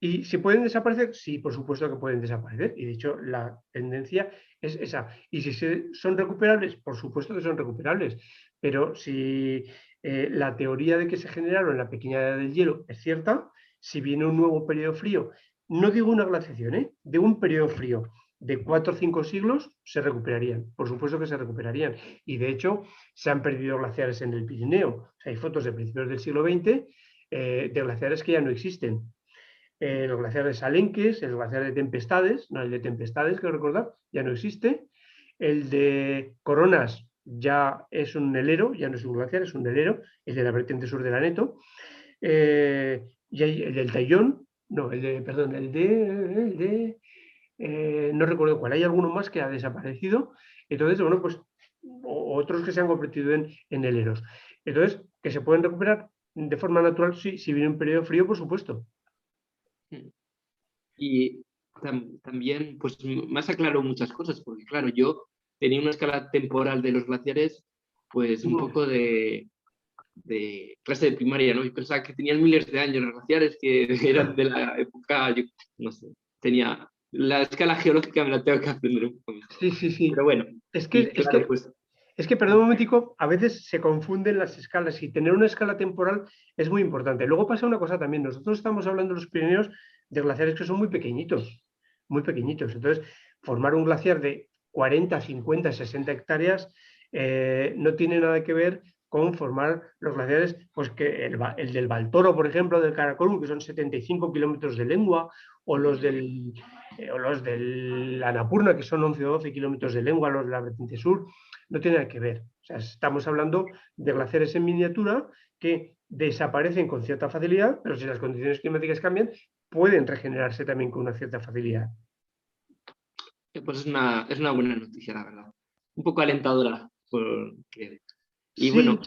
Speaker 2: ¿Y si pueden desaparecer? Sí, por supuesto que pueden desaparecer. Y de hecho, la tendencia es esa. Y si son recuperables, por supuesto que son recuperables. Pero si la teoría de que se generaron en la pequeña edad del hielo es cierta, si viene un nuevo periodo frío, no digo una glaciación, de un periodo frío de 4 o 5 siglos, se recuperarían. Por supuesto que se recuperarían. Y de hecho, se han perdido glaciares en el Pirineo. O sea, hay fotos de principios del siglo XX de glaciares que ya no existen. Los glaciares Salenques, el glaciar de Tempestades, no, el de Tempestades, quiero recordar, ya no existe. El de Coronas ya es un helero, ya no es un glaciar, es un helero, el de la vertiente sur del Aneto. Y hay el del Tayón, no, no recuerdo cuál, hay alguno más que ha desaparecido. Entonces, bueno, pues otros que se han convertido en heleros. Entonces, que se pueden recuperar de forma natural, sí, si viene un periodo frío, por supuesto.
Speaker 6: Y también, pues me has aclarado muchas cosas, porque claro, yo tenía una escala temporal de los glaciares, pues un poco de clase de primaria, ¿no? Y pensaba que tenían miles de años los glaciares, que eran de la época, yo no sé, tenía la escala geológica, me la tengo que aprender un poco mejor.
Speaker 2: Sí.
Speaker 6: Pero bueno,
Speaker 2: es que, perdón un momentico, a veces se confunden las escalas y tener una escala temporal es muy importante. Luego pasa una cosa también, nosotros estamos hablando en los Pirineos de glaciares que son muy pequeñitos. Entonces, formar un glaciar de 40, 50, 60 hectáreas no tiene nada que ver con formar los glaciares, pues que el del Baltoro, por ejemplo, del Karakorum, que son 75 kilómetros de lengua, o los del Annapurna, que son 11 o 12 kilómetros de lengua, los de la vertiente sur, no tiene nada que ver. O sea, estamos hablando de glaciares en miniatura que desaparecen con cierta facilidad, pero si las condiciones climáticas cambian, pueden regenerarse también con una cierta facilidad.
Speaker 6: Pues es una buena noticia, la verdad. Un poco alentadora. Y
Speaker 2: sí,
Speaker 6: bueno.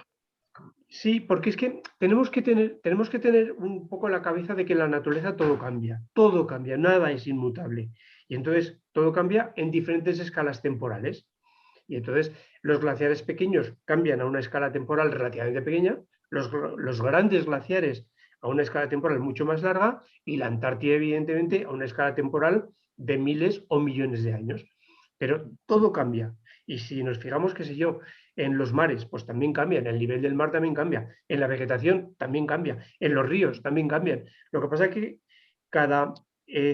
Speaker 2: Sí, porque es que tenemos que tener un poco la cabeza de que en la naturaleza todo cambia, nada es inmutable. Y entonces todo cambia en diferentes escalas temporales. Y entonces los glaciares pequeños cambian a una escala temporal relativamente pequeña, los grandes glaciares a una escala temporal mucho más larga y la Antártida, evidentemente, a una escala temporal de miles o millones de años. Pero todo cambia. Y si nos fijamos, qué sé yo, en los mares, pues también cambian, el nivel del mar también cambia, en la vegetación también cambia, en los ríos también cambian. Lo que pasa es que cada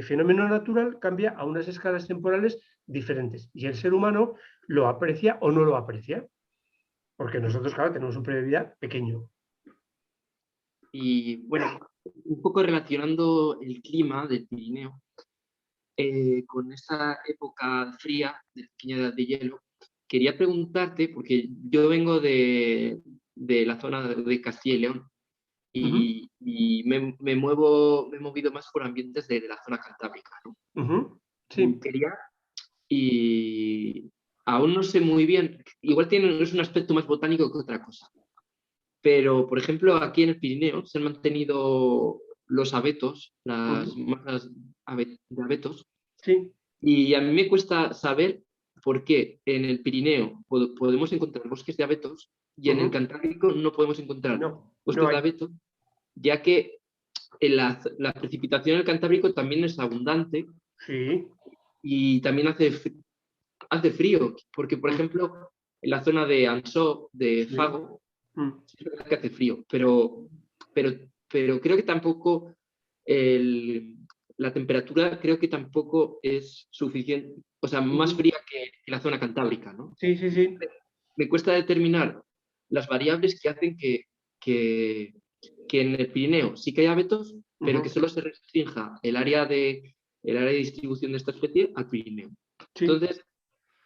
Speaker 2: fenómeno natural cambia a unas escalas temporales diferentes y el ser humano lo aprecia o no lo aprecia, porque nosotros, claro, tenemos un periodo de vida pequeño.
Speaker 6: Y bueno, un poco relacionando el clima del Pirineo con esta época fría de la pequeña edad de hielo, quería preguntarte, porque yo vengo de la zona de Castilla y León y me he movido más por ambientes de la zona cantábrica, ¿no?
Speaker 2: Sí.
Speaker 6: Y aún no sé muy bien, igual es un aspecto más botánico que otra cosa, pero por ejemplo aquí en el Pirineo se han mantenido los abetos, las masas de abetos,
Speaker 2: sí.
Speaker 6: Y a mí me cuesta saber por qué en el Pirineo podemos encontrar bosques de abetos y en el Cantábrico no podemos encontrar bosques de abetos, ya que la precipitación en el Cantábrico también es abundante y también hace frío, porque por ejemplo en la zona de Ansó, de Fago, es verdad que hace frío, pero creo que tampoco la temperatura creo que tampoco es suficiente, o sea, más fría que la zona cantábrica, ¿no?
Speaker 2: Sí, sí, sí.
Speaker 6: Me cuesta determinar las variables que hacen que en el Pirineo sí que hay abetos, pero que solo se restrinja el área de distribución de esta especie al Pirineo.
Speaker 2: Sí.
Speaker 6: Entonces,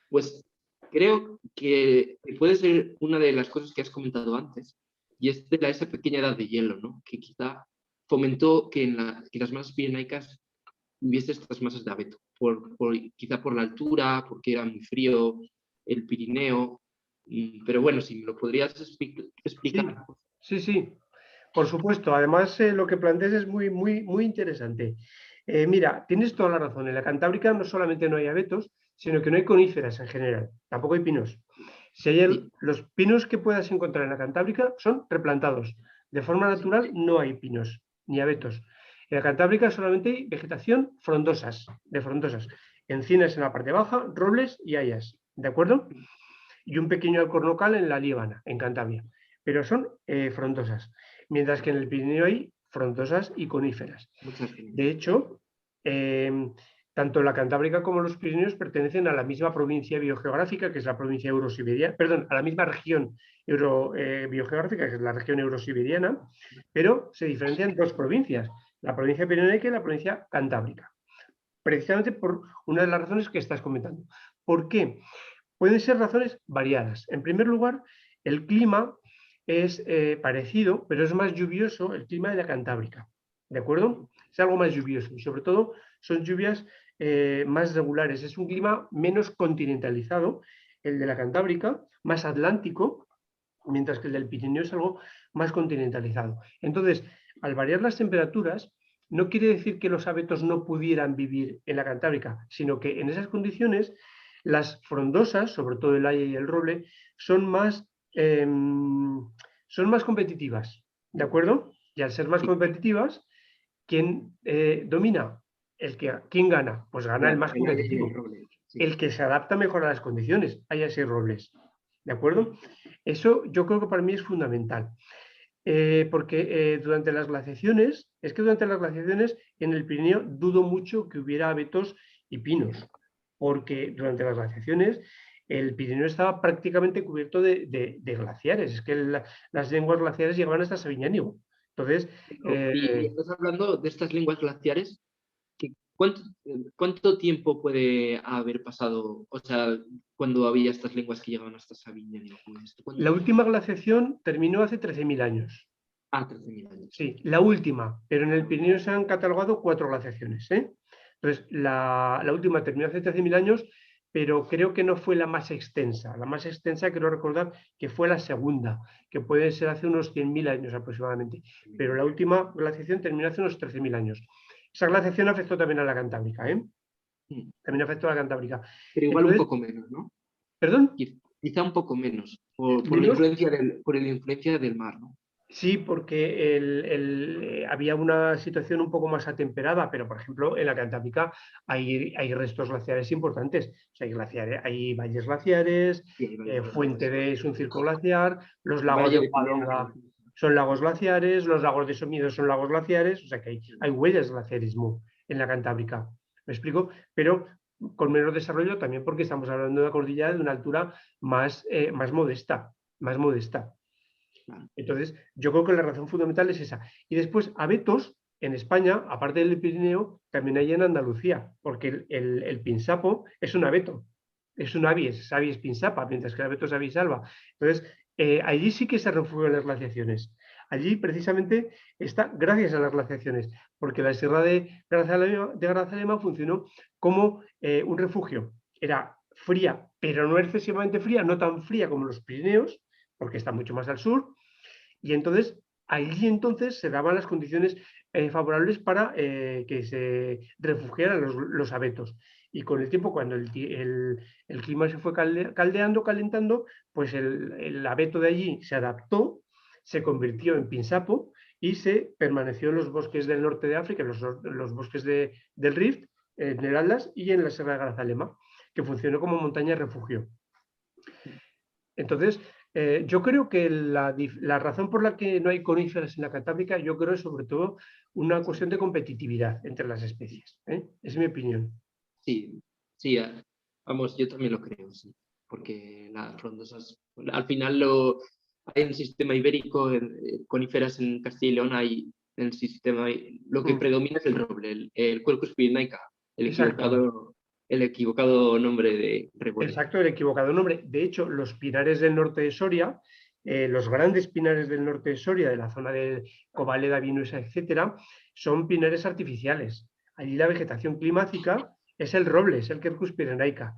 Speaker 6: pues creo que puede ser una de las cosas que has comentado antes, y es de esa pequeña edad de hielo, ¿no? Que quizá fomentó que que las masas pirenaicas hubiese estas masas de abeto, quizá por la altura, porque era muy frío el Pirineo, pero bueno, si me lo podrías explicar.
Speaker 2: Sí, sí, por supuesto. Además, lo que planteas es muy, muy, muy interesante. Mira, tienes toda la razón. En la Cantábrica no solamente no hay abetos, sino que no hay coníferas en general. Tampoco hay pinos. Los pinos que puedas encontrar en la Cantábrica son replantados. De forma natural no hay pinos ni abetos. En la Cantábrica solamente hay vegetación de frondosas. Encinas en la parte baja, robles y hayas. ¿De acuerdo? Y un pequeño alcornocal en la Líbana, en Cantabria. Pero son frondosas. Mientras que en el Pirineo hay frondosas y coníferas. De hecho, tanto la Cantábrica como los Pirineos pertenecen a la misma provincia biogeográfica, que es la provincia eurosiberiana, perdón, a la misma región biogeográfica, que es la región eurosiberiana, pero se diferencian dos provincias, la provincia pirenaica y la provincia cantábrica. Precisamente por una de las razones que estás comentando. ¿Por qué? Pueden ser razones variadas. En primer lugar, el clima es parecido, pero es más lluvioso el clima de la Cantábrica. ¿De acuerdo? Es algo más lluvioso y sobre todo son lluvias más regulares. Es un clima menos continentalizado, el de la Cantábrica, más atlántico, mientras que el del Pirineo es algo más continentalizado. Entonces, al variar las temperaturas, no quiere decir que los abetos no pudieran vivir en la Cantábrica, sino que en esas condiciones las frondosas, sobre todo el haya y el roble, son más competitivas, ¿de acuerdo? Y al ser más competitivas, ¿quién domina? ¿Quién gana? Pues gana el más competitivo. El que se adapta mejor a las condiciones, hayas y robles, ¿de acuerdo? Eso yo creo que para mí es fundamental. Porque durante las glaciaciones, en el Pirineo dudo mucho que hubiera abetos y pinos, porque durante las glaciaciones el Pirineo estaba prácticamente cubierto de glaciares. Es que las lenguas glaciares llegaban hasta Sabiñánigo. Entonces,
Speaker 6: y estás hablando de estas lenguas glaciares, ¿cuánto tiempo puede haber pasado? O sea, cuando había estas lenguas que llegaban hasta Sabiñánigo.
Speaker 2: La última glaciación terminó hace 13.000 años.
Speaker 6: 13.000 años.
Speaker 2: Sí, la última, pero en el Pirineo se han catalogado 4 glaciaciones. Entonces, la última terminó hace 13.000 años, pero creo que no fue la más extensa. La más extensa, quiero recordar que fue la segunda, que puede ser hace unos 100.000 años aproximadamente. Pero la última glaciación terminó hace unos 13.000 años. Esa glaciación afectó también a la Cantábrica. También afectó a la Cantábrica.
Speaker 6: Pero igual un poco menos, ¿no?
Speaker 2: ¿Perdón?
Speaker 6: Quizá un poco menos, por la influencia del mar, ¿no?
Speaker 2: Sí, porque había una situación un poco más atemperada, pero por ejemplo en la Cantábrica hay restos glaciares importantes. O sea, hay valles glaciares, Fuente es un circo glaciar, los lagos de Guadonga son lagos glaciares, los lagos de Somiedo son lagos glaciares, o sea que hay huellas de glaciarismo en la Cantábrica. ¿Me explico? Pero con menos desarrollo también porque estamos hablando de una cordillera de una altura más modesta. Entonces, yo creo que la razón fundamental es esa. Y después, abetos, en España, aparte del Pirineo, también hay en Andalucía, porque el pinsapo es un abeto, es un abies pinsapa, mientras que el abeto es abies alba. Entonces, allí sí que se refugian las glaciaciones. Allí, precisamente, está gracias a las glaciaciones, porque la Sierra de Grazalema funcionó como un refugio. Era fría, pero no excesivamente fría, no tan fría como los Pirineos, porque está mucho más al sur, y entonces allí se daban las condiciones favorables para que se refugiaran los abetos. Y con el tiempo, cuando el clima se fue calentando, pues el abeto de allí se adaptó, se convirtió en pinsapo y se permaneció en los bosques del norte de África, los bosques del Rift, en el Atlas y en la Sierra de Grazalema, que funcionó como montaña refugio. Entonces, Yo creo que la razón por la que no hay coníferas en la Cantábrica, yo creo es sobre todo una cuestión de competitividad entre las especies. Es mi opinión.
Speaker 6: Sí, sí, vamos, yo también lo creo, sí, porque las frondosas, al final hay en el sistema ibérico, coníferas en Castilla y León, hay en el sistema, lo que predomina es el roble, el Quercus pyrenaica,
Speaker 2: Exacto.
Speaker 6: el equivocado nombre de Rebole.
Speaker 2: Exacto, el equivocado nombre. De hecho, los pinares del norte de Soria, los grandes pinares del norte de Soria, de la zona de Covaleda, Vinuesa, etcétera, son pinares artificiales. Allí la vegetación climática es el roble, es el Quercus pyrenaica.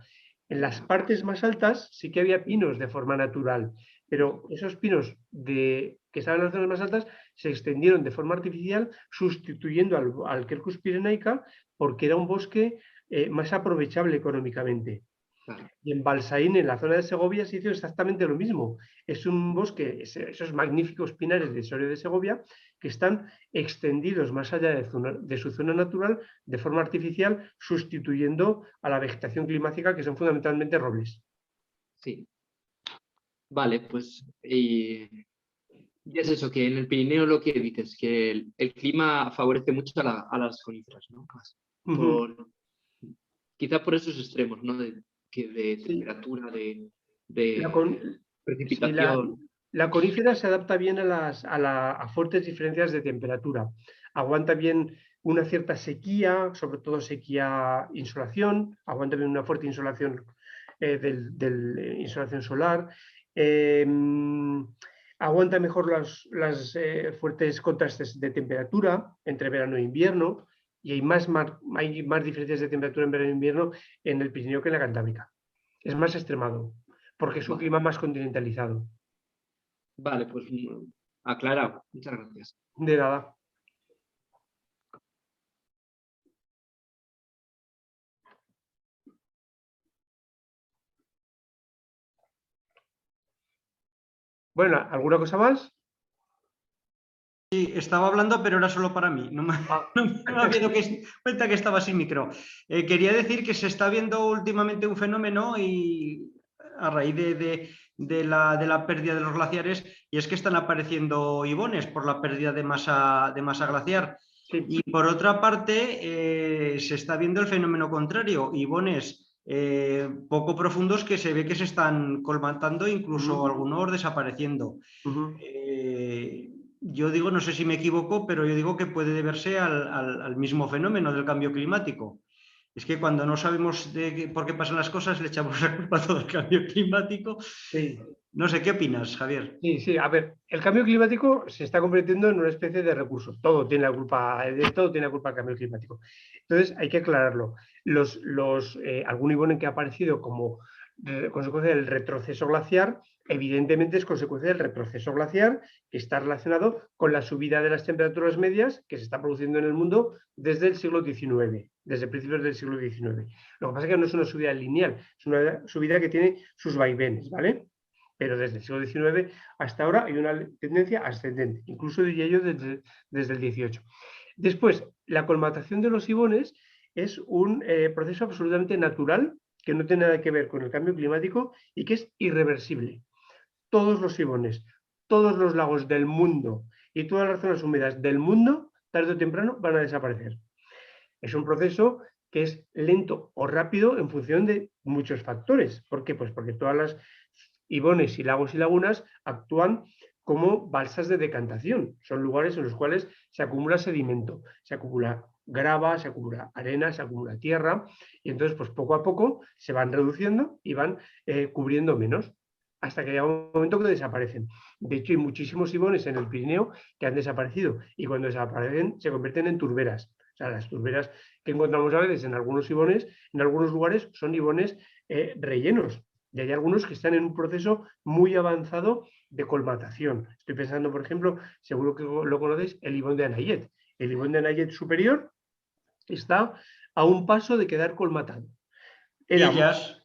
Speaker 2: En las partes más altas sí que había pinos de forma natural, pero esos pinos que estaban en las zonas más altas se extendieron de forma artificial, sustituyendo al Quercus pyrenaica porque era un bosque más aprovechable económicamente. Y en Balsaín, en la zona de Segovia, se hizo exactamente lo mismo. Es un bosque, esos magníficos pinares de Soria de Segovia, que están extendidos más allá de su zona natural de forma artificial, sustituyendo a la vegetación climática, que son fundamentalmente robles.
Speaker 6: Sí. Vale, pues y es eso, que en el Pirineo lo que dices, que el clima favorece mucho a las coníferas, ¿no? Quizá por esos extremos, ¿no? De temperatura, de precipitación.
Speaker 2: Sí, la conífera se adapta bien a fuertes diferencias de temperatura. Aguanta bien una cierta sequía, sobre todo sequía-insolación, aguanta bien una fuerte insolación insolación solar. Aguanta mejor las fuertes contrastes de temperatura entre verano e invierno, y hay más diferencias de temperatura en verano e invierno en el Pirineo que en la Cantábrica. Es más extremado, porque es un clima más continentalizado.
Speaker 6: Vale, pues aclarado. Muchas gracias.
Speaker 2: De nada. Bueno, ¿alguna cosa más?
Speaker 1: Sí, estaba hablando, pero era solo para mí. No me había dado cuenta que estaba sin micro. Quería decir que se está viendo últimamente un fenómeno y a raíz de la pérdida de los glaciares, y es que están apareciendo ibones por la pérdida de masa glaciar.
Speaker 2: Sí.
Speaker 1: Y por otra parte, se está viendo el fenómeno contrario, ibones poco profundos que se ve que se están colmatando, incluso algunos desapareciendo. Yo digo, no sé si me equivoco, pero yo digo que puede deberse al mismo fenómeno del cambio climático. Es que cuando no sabemos por qué pasan las cosas, le echamos la culpa a todo el cambio climático.
Speaker 2: Sí.
Speaker 1: No sé, ¿qué opinas, Javier?
Speaker 2: Sí, a ver, el cambio climático se está convirtiendo en una especie de recurso. Todo tiene la culpa del cambio climático. Entonces, hay que aclararlo. Algún ibón que ha aparecido como consecuencia del retroceso glaciar, evidentemente es consecuencia del retroceso glaciar, que está relacionado con la subida de las temperaturas medias que se está produciendo en el mundo desde el siglo XIX, desde principios del siglo XIX. Lo que pasa es que no es una subida lineal, es una subida que tiene sus vaivenes, ¿vale? Pero desde el siglo XIX hasta ahora hay una tendencia ascendente, incluso diría yo desde el XVIII. Después, la colmatación de los ibones es un proceso absolutamente natural que no tiene nada que ver con el cambio climático y que es irreversible. Todos los ibones, todos los lagos del mundo y todas las zonas húmedas del mundo, tarde o temprano, van a desaparecer. Es un proceso que es lento o rápido en función de muchos factores. ¿Por qué? Pues porque todas las ibones y lagos y lagunas actúan como balsas de decantación. Son lugares en los cuales se acumula sedimento, se acumula grava, se acumula arena, se acumula tierra, y entonces pues poco a poco se van reduciendo y van cubriendo menos, hasta que llega un momento que desaparecen. De hecho, hay muchísimos ibones en el Pirineo que han desaparecido, y cuando desaparecen se convierten en turberas. O sea, las turberas que encontramos a veces en algunos ibones, en algunos lugares, son ibones rellenos. Y hay algunos que están en un proceso muy avanzado de colmatación. Estoy pensando, por ejemplo, seguro que lo conocéis, el ibón de Anayet. El ibón de Anayet superior está a un paso de quedar colmatado.
Speaker 1: Tortillas,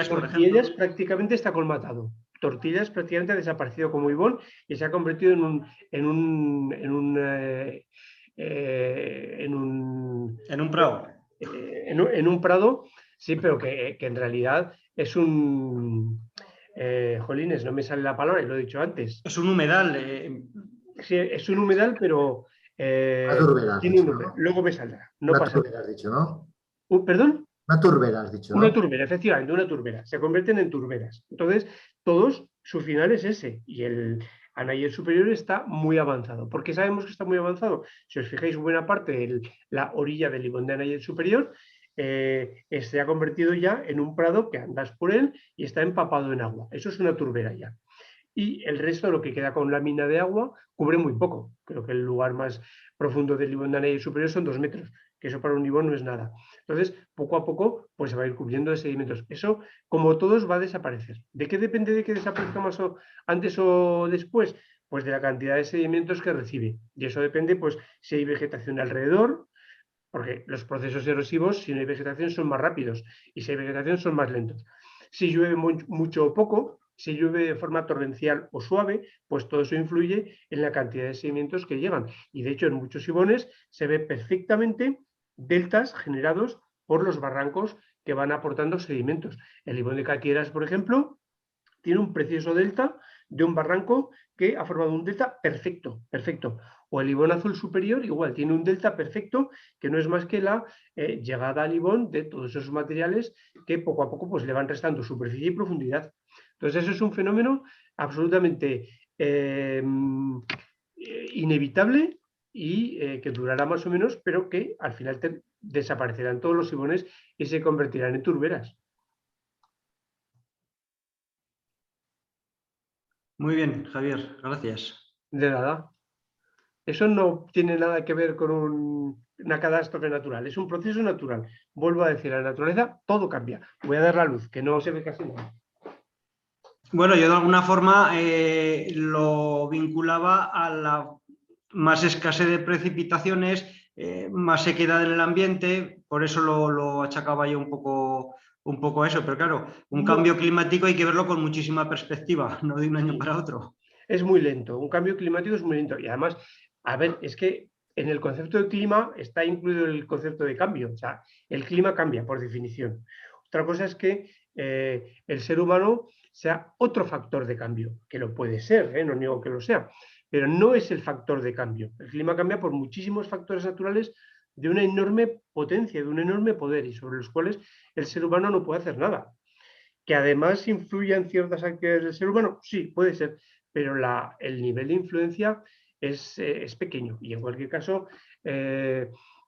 Speaker 1: por ejemplo.
Speaker 2: Prácticamente está colmatado. Tortillas prácticamente ha desaparecido como ibón y se ha convertido en un
Speaker 1: prado.
Speaker 2: En un prado, sí, pero que en realidad es un jolines, no me sale la palabra y lo he dicho antes.
Speaker 1: Es un humedal.
Speaker 2: Sí, es un humedal, pero
Speaker 7: Una turbera, has
Speaker 2: tiene
Speaker 7: dicho,
Speaker 2: un nombre.
Speaker 7: ¿no?
Speaker 2: Luego me saldrá. No
Speaker 7: Una
Speaker 2: pasa
Speaker 7: turbera,
Speaker 2: nada.
Speaker 7: has dicho, ¿no?
Speaker 2: ¿Perdón?
Speaker 7: Una turbera, has dicho,
Speaker 2: Una
Speaker 7: ¿no?
Speaker 2: turbera, efectivamente, una turbera. Se convierten en turberas. Entonces, todos, su final es ese. Y el Anayer superior está muy avanzado. ¿Por qué sabemos que está muy avanzado? Si os fijáis, buena parte de la orilla del Ibón de Anayer superior se ha convertido ya en un prado que andas por él y está empapado en agua. Eso es una turbera ya. Y el resto, lo que queda con la mina de agua, cubre muy poco. Creo que el lugar más profundo del Ibón de Anayer superior son 2 metros, que eso para un ibón no es nada. Entonces, poco a poco, pues se va a ir cubriendo de sedimentos. Eso, como todos, va a desaparecer. ¿De qué depende de que desaparezca más antes o después? Pues de la cantidad de sedimentos que recibe. Y eso depende, pues, si hay vegetación alrededor, porque los procesos erosivos, si no hay vegetación, son más rápidos, y si hay vegetación, son más lentos. Si llueve mucho o poco, si llueve de forma torrencial o suave, pues todo eso influye en la cantidad de sedimentos que llegan. Y de hecho, en muchos ibones se ve perfectamente deltas generados por los barrancos que van aportando sedimentos. El ibón de Caquieras, por ejemplo, tiene un precioso delta de un barranco que ha formado un delta perfecto, perfecto. O el ibón azul superior igual tiene un delta perfecto que no es más que la llegada al ibón de todos esos materiales que poco a poco pues, le van restando superficie y profundidad. Entonces eso es un fenómeno absolutamente inevitable y que durará más o menos, pero que al final desaparecerán todos los ibones y se convertirán en turberas.
Speaker 1: Muy bien, Javier, gracias.
Speaker 2: De nada. Eso no tiene nada que ver con una catástrofe natural, es un proceso natural. Vuelvo a decir, la naturaleza todo cambia. Voy a dar la luz, que no se ve casi nada.
Speaker 1: Bueno, yo de alguna forma lo vinculaba a la más escasez de precipitaciones, más sequedad en el ambiente, por eso lo achacaba yo un poco a eso, pero claro, un cambio climático hay que verlo con muchísima perspectiva, no de un año para otro.
Speaker 2: Es muy lento, un cambio climático es muy lento y además, a ver, es que en el concepto de clima está incluido el concepto de cambio, o sea, el clima cambia por definición. Otra cosa es que el ser humano sea otro factor de cambio, que lo puede ser, no niego que lo sea, pero no es el factor de cambio. El clima cambia por muchísimos factores naturales de una enorme potencia, de un enorme poder y sobre los cuales el ser humano no puede hacer nada. Que además influya en ciertas actividades del ser humano, sí, puede ser, pero el nivel de influencia es pequeño y en cualquier caso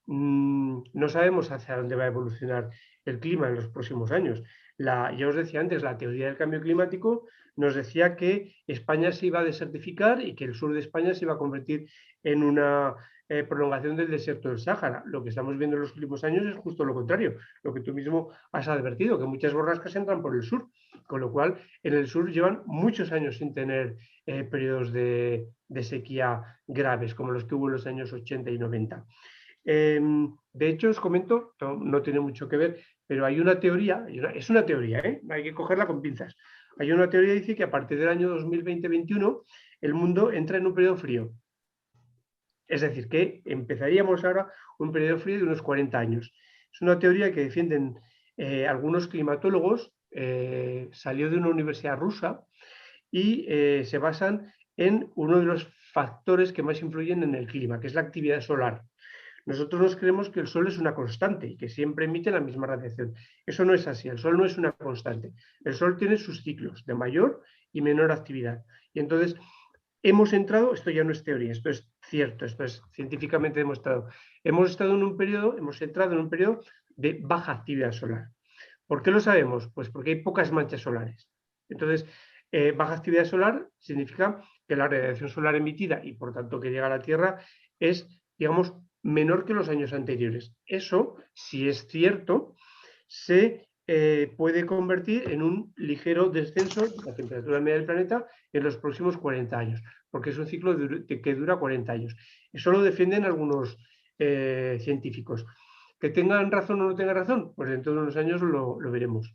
Speaker 2: no sabemos hacia dónde va a evolucionar el clima en los próximos años. Ya os decía antes, la teoría del cambio climático nos decía que España se iba a desertificar y que el sur de España se iba a convertir en una prolongación del desierto del Sáhara. Lo que estamos viendo en los últimos años es justo lo contrario, lo que tú mismo has advertido, que muchas borrascas entran por el sur, con lo cual en el sur llevan muchos años sin tener periodos de sequía graves, como los que hubo en los años 80 y 90. De hecho, os comento, no tiene mucho que ver, pero hay una teoría, es una teoría, hay que cogerla con pinzas. Hay una teoría que dice que a partir del año 2020-21 el mundo entra en un periodo frío. Es decir, que empezaríamos ahora un periodo frío de unos 40 años. Es una teoría que defienden algunos climatólogos, salió de una universidad rusa y se basan en uno de los factores que más influyen en el clima, que es la actividad solar. Nosotros nos creemos que el Sol es una constante y que siempre emite la misma radiación. Eso no es así, el Sol no es una constante. El Sol tiene sus ciclos de mayor y menor actividad. Y entonces hemos entrado, esto ya no es teoría, esto es cierto, esto es científicamente demostrado. Hemos entrado en un periodo de baja actividad solar. ¿Por qué lo sabemos? Pues porque hay pocas manchas solares. Entonces, baja actividad solar significa que la radiación solar emitida y por tanto que llega a la Tierra es, digamos, menor que los años anteriores. Eso, si es cierto, se puede convertir en un ligero descenso de la temperatura media del planeta en los próximos 40 años, porque es un ciclo que dura 40 años. Eso lo defienden algunos científicos. ¿Que tengan razón o no tengan razón? Pues dentro de unos años lo veremos.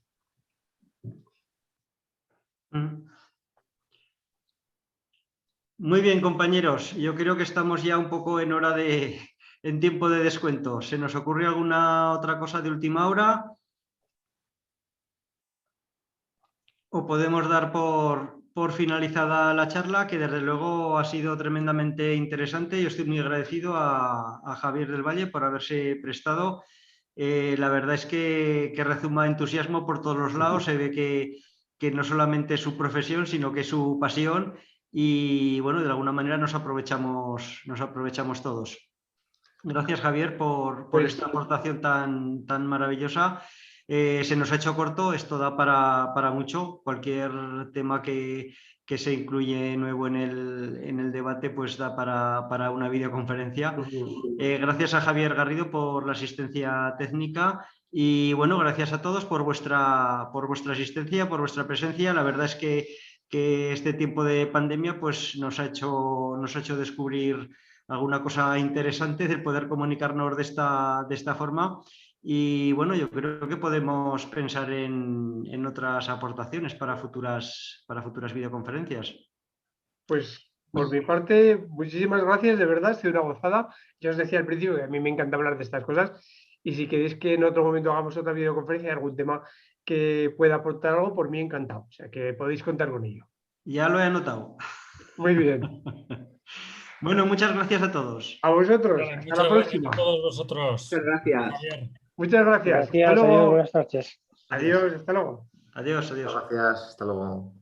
Speaker 1: Muy bien, compañeros. Yo creo que estamos ya un poco en tiempo de descuento. ¿Se nos ocurre alguna otra cosa de última hora? o podemos dar por finalizada la charla, que desde luego ha sido tremendamente interesante. Yo estoy muy agradecido a Javier del Valle por haberse prestado. La verdad es que rezuma entusiasmo por todos los lados. Se ve que no solamente es su profesión, sino que es su pasión. Y bueno, de alguna manera nos aprovechamos todos. Gracias, Javier, por esta aportación tan maravillosa. Se nos ha hecho corto, esto da para mucho. Cualquier tema que se incluye nuevo en el debate, pues da para una videoconferencia. Gracias a Javier Garrido por la asistencia técnica y bueno, gracias a todos por vuestra asistencia, por vuestra presencia. La verdad es que este tiempo de pandemia pues nos ha hecho descubrir alguna cosa interesante de poder comunicarnos de esta forma. Y bueno, yo creo que podemos pensar en otras aportaciones para futuras videoconferencias.
Speaker 2: Pues por mi parte, muchísimas gracias, de verdad, ha sido una gozada. Ya os decía al principio que a mí me encanta hablar de estas cosas y si queréis que en otro momento hagamos otra videoconferencia, algún tema que pueda aportar algo, por mí encantado. O sea, que podéis contar con ello.
Speaker 1: Ya lo he anotado.
Speaker 2: Muy bien.
Speaker 1: Bueno, muchas gracias a todos.
Speaker 2: A vosotros.
Speaker 4: Vale,
Speaker 2: Hasta la próxima.
Speaker 4: a todos vosotros.
Speaker 6: Muchas gracias.
Speaker 4: Javier.
Speaker 2: Muchas gracias.
Speaker 8: Gracias,
Speaker 2: Hasta luego.
Speaker 8: adiós, buenas noches.
Speaker 2: Adiós, hasta luego.
Speaker 1: Adiós, adiós.
Speaker 7: Gracias, hasta luego.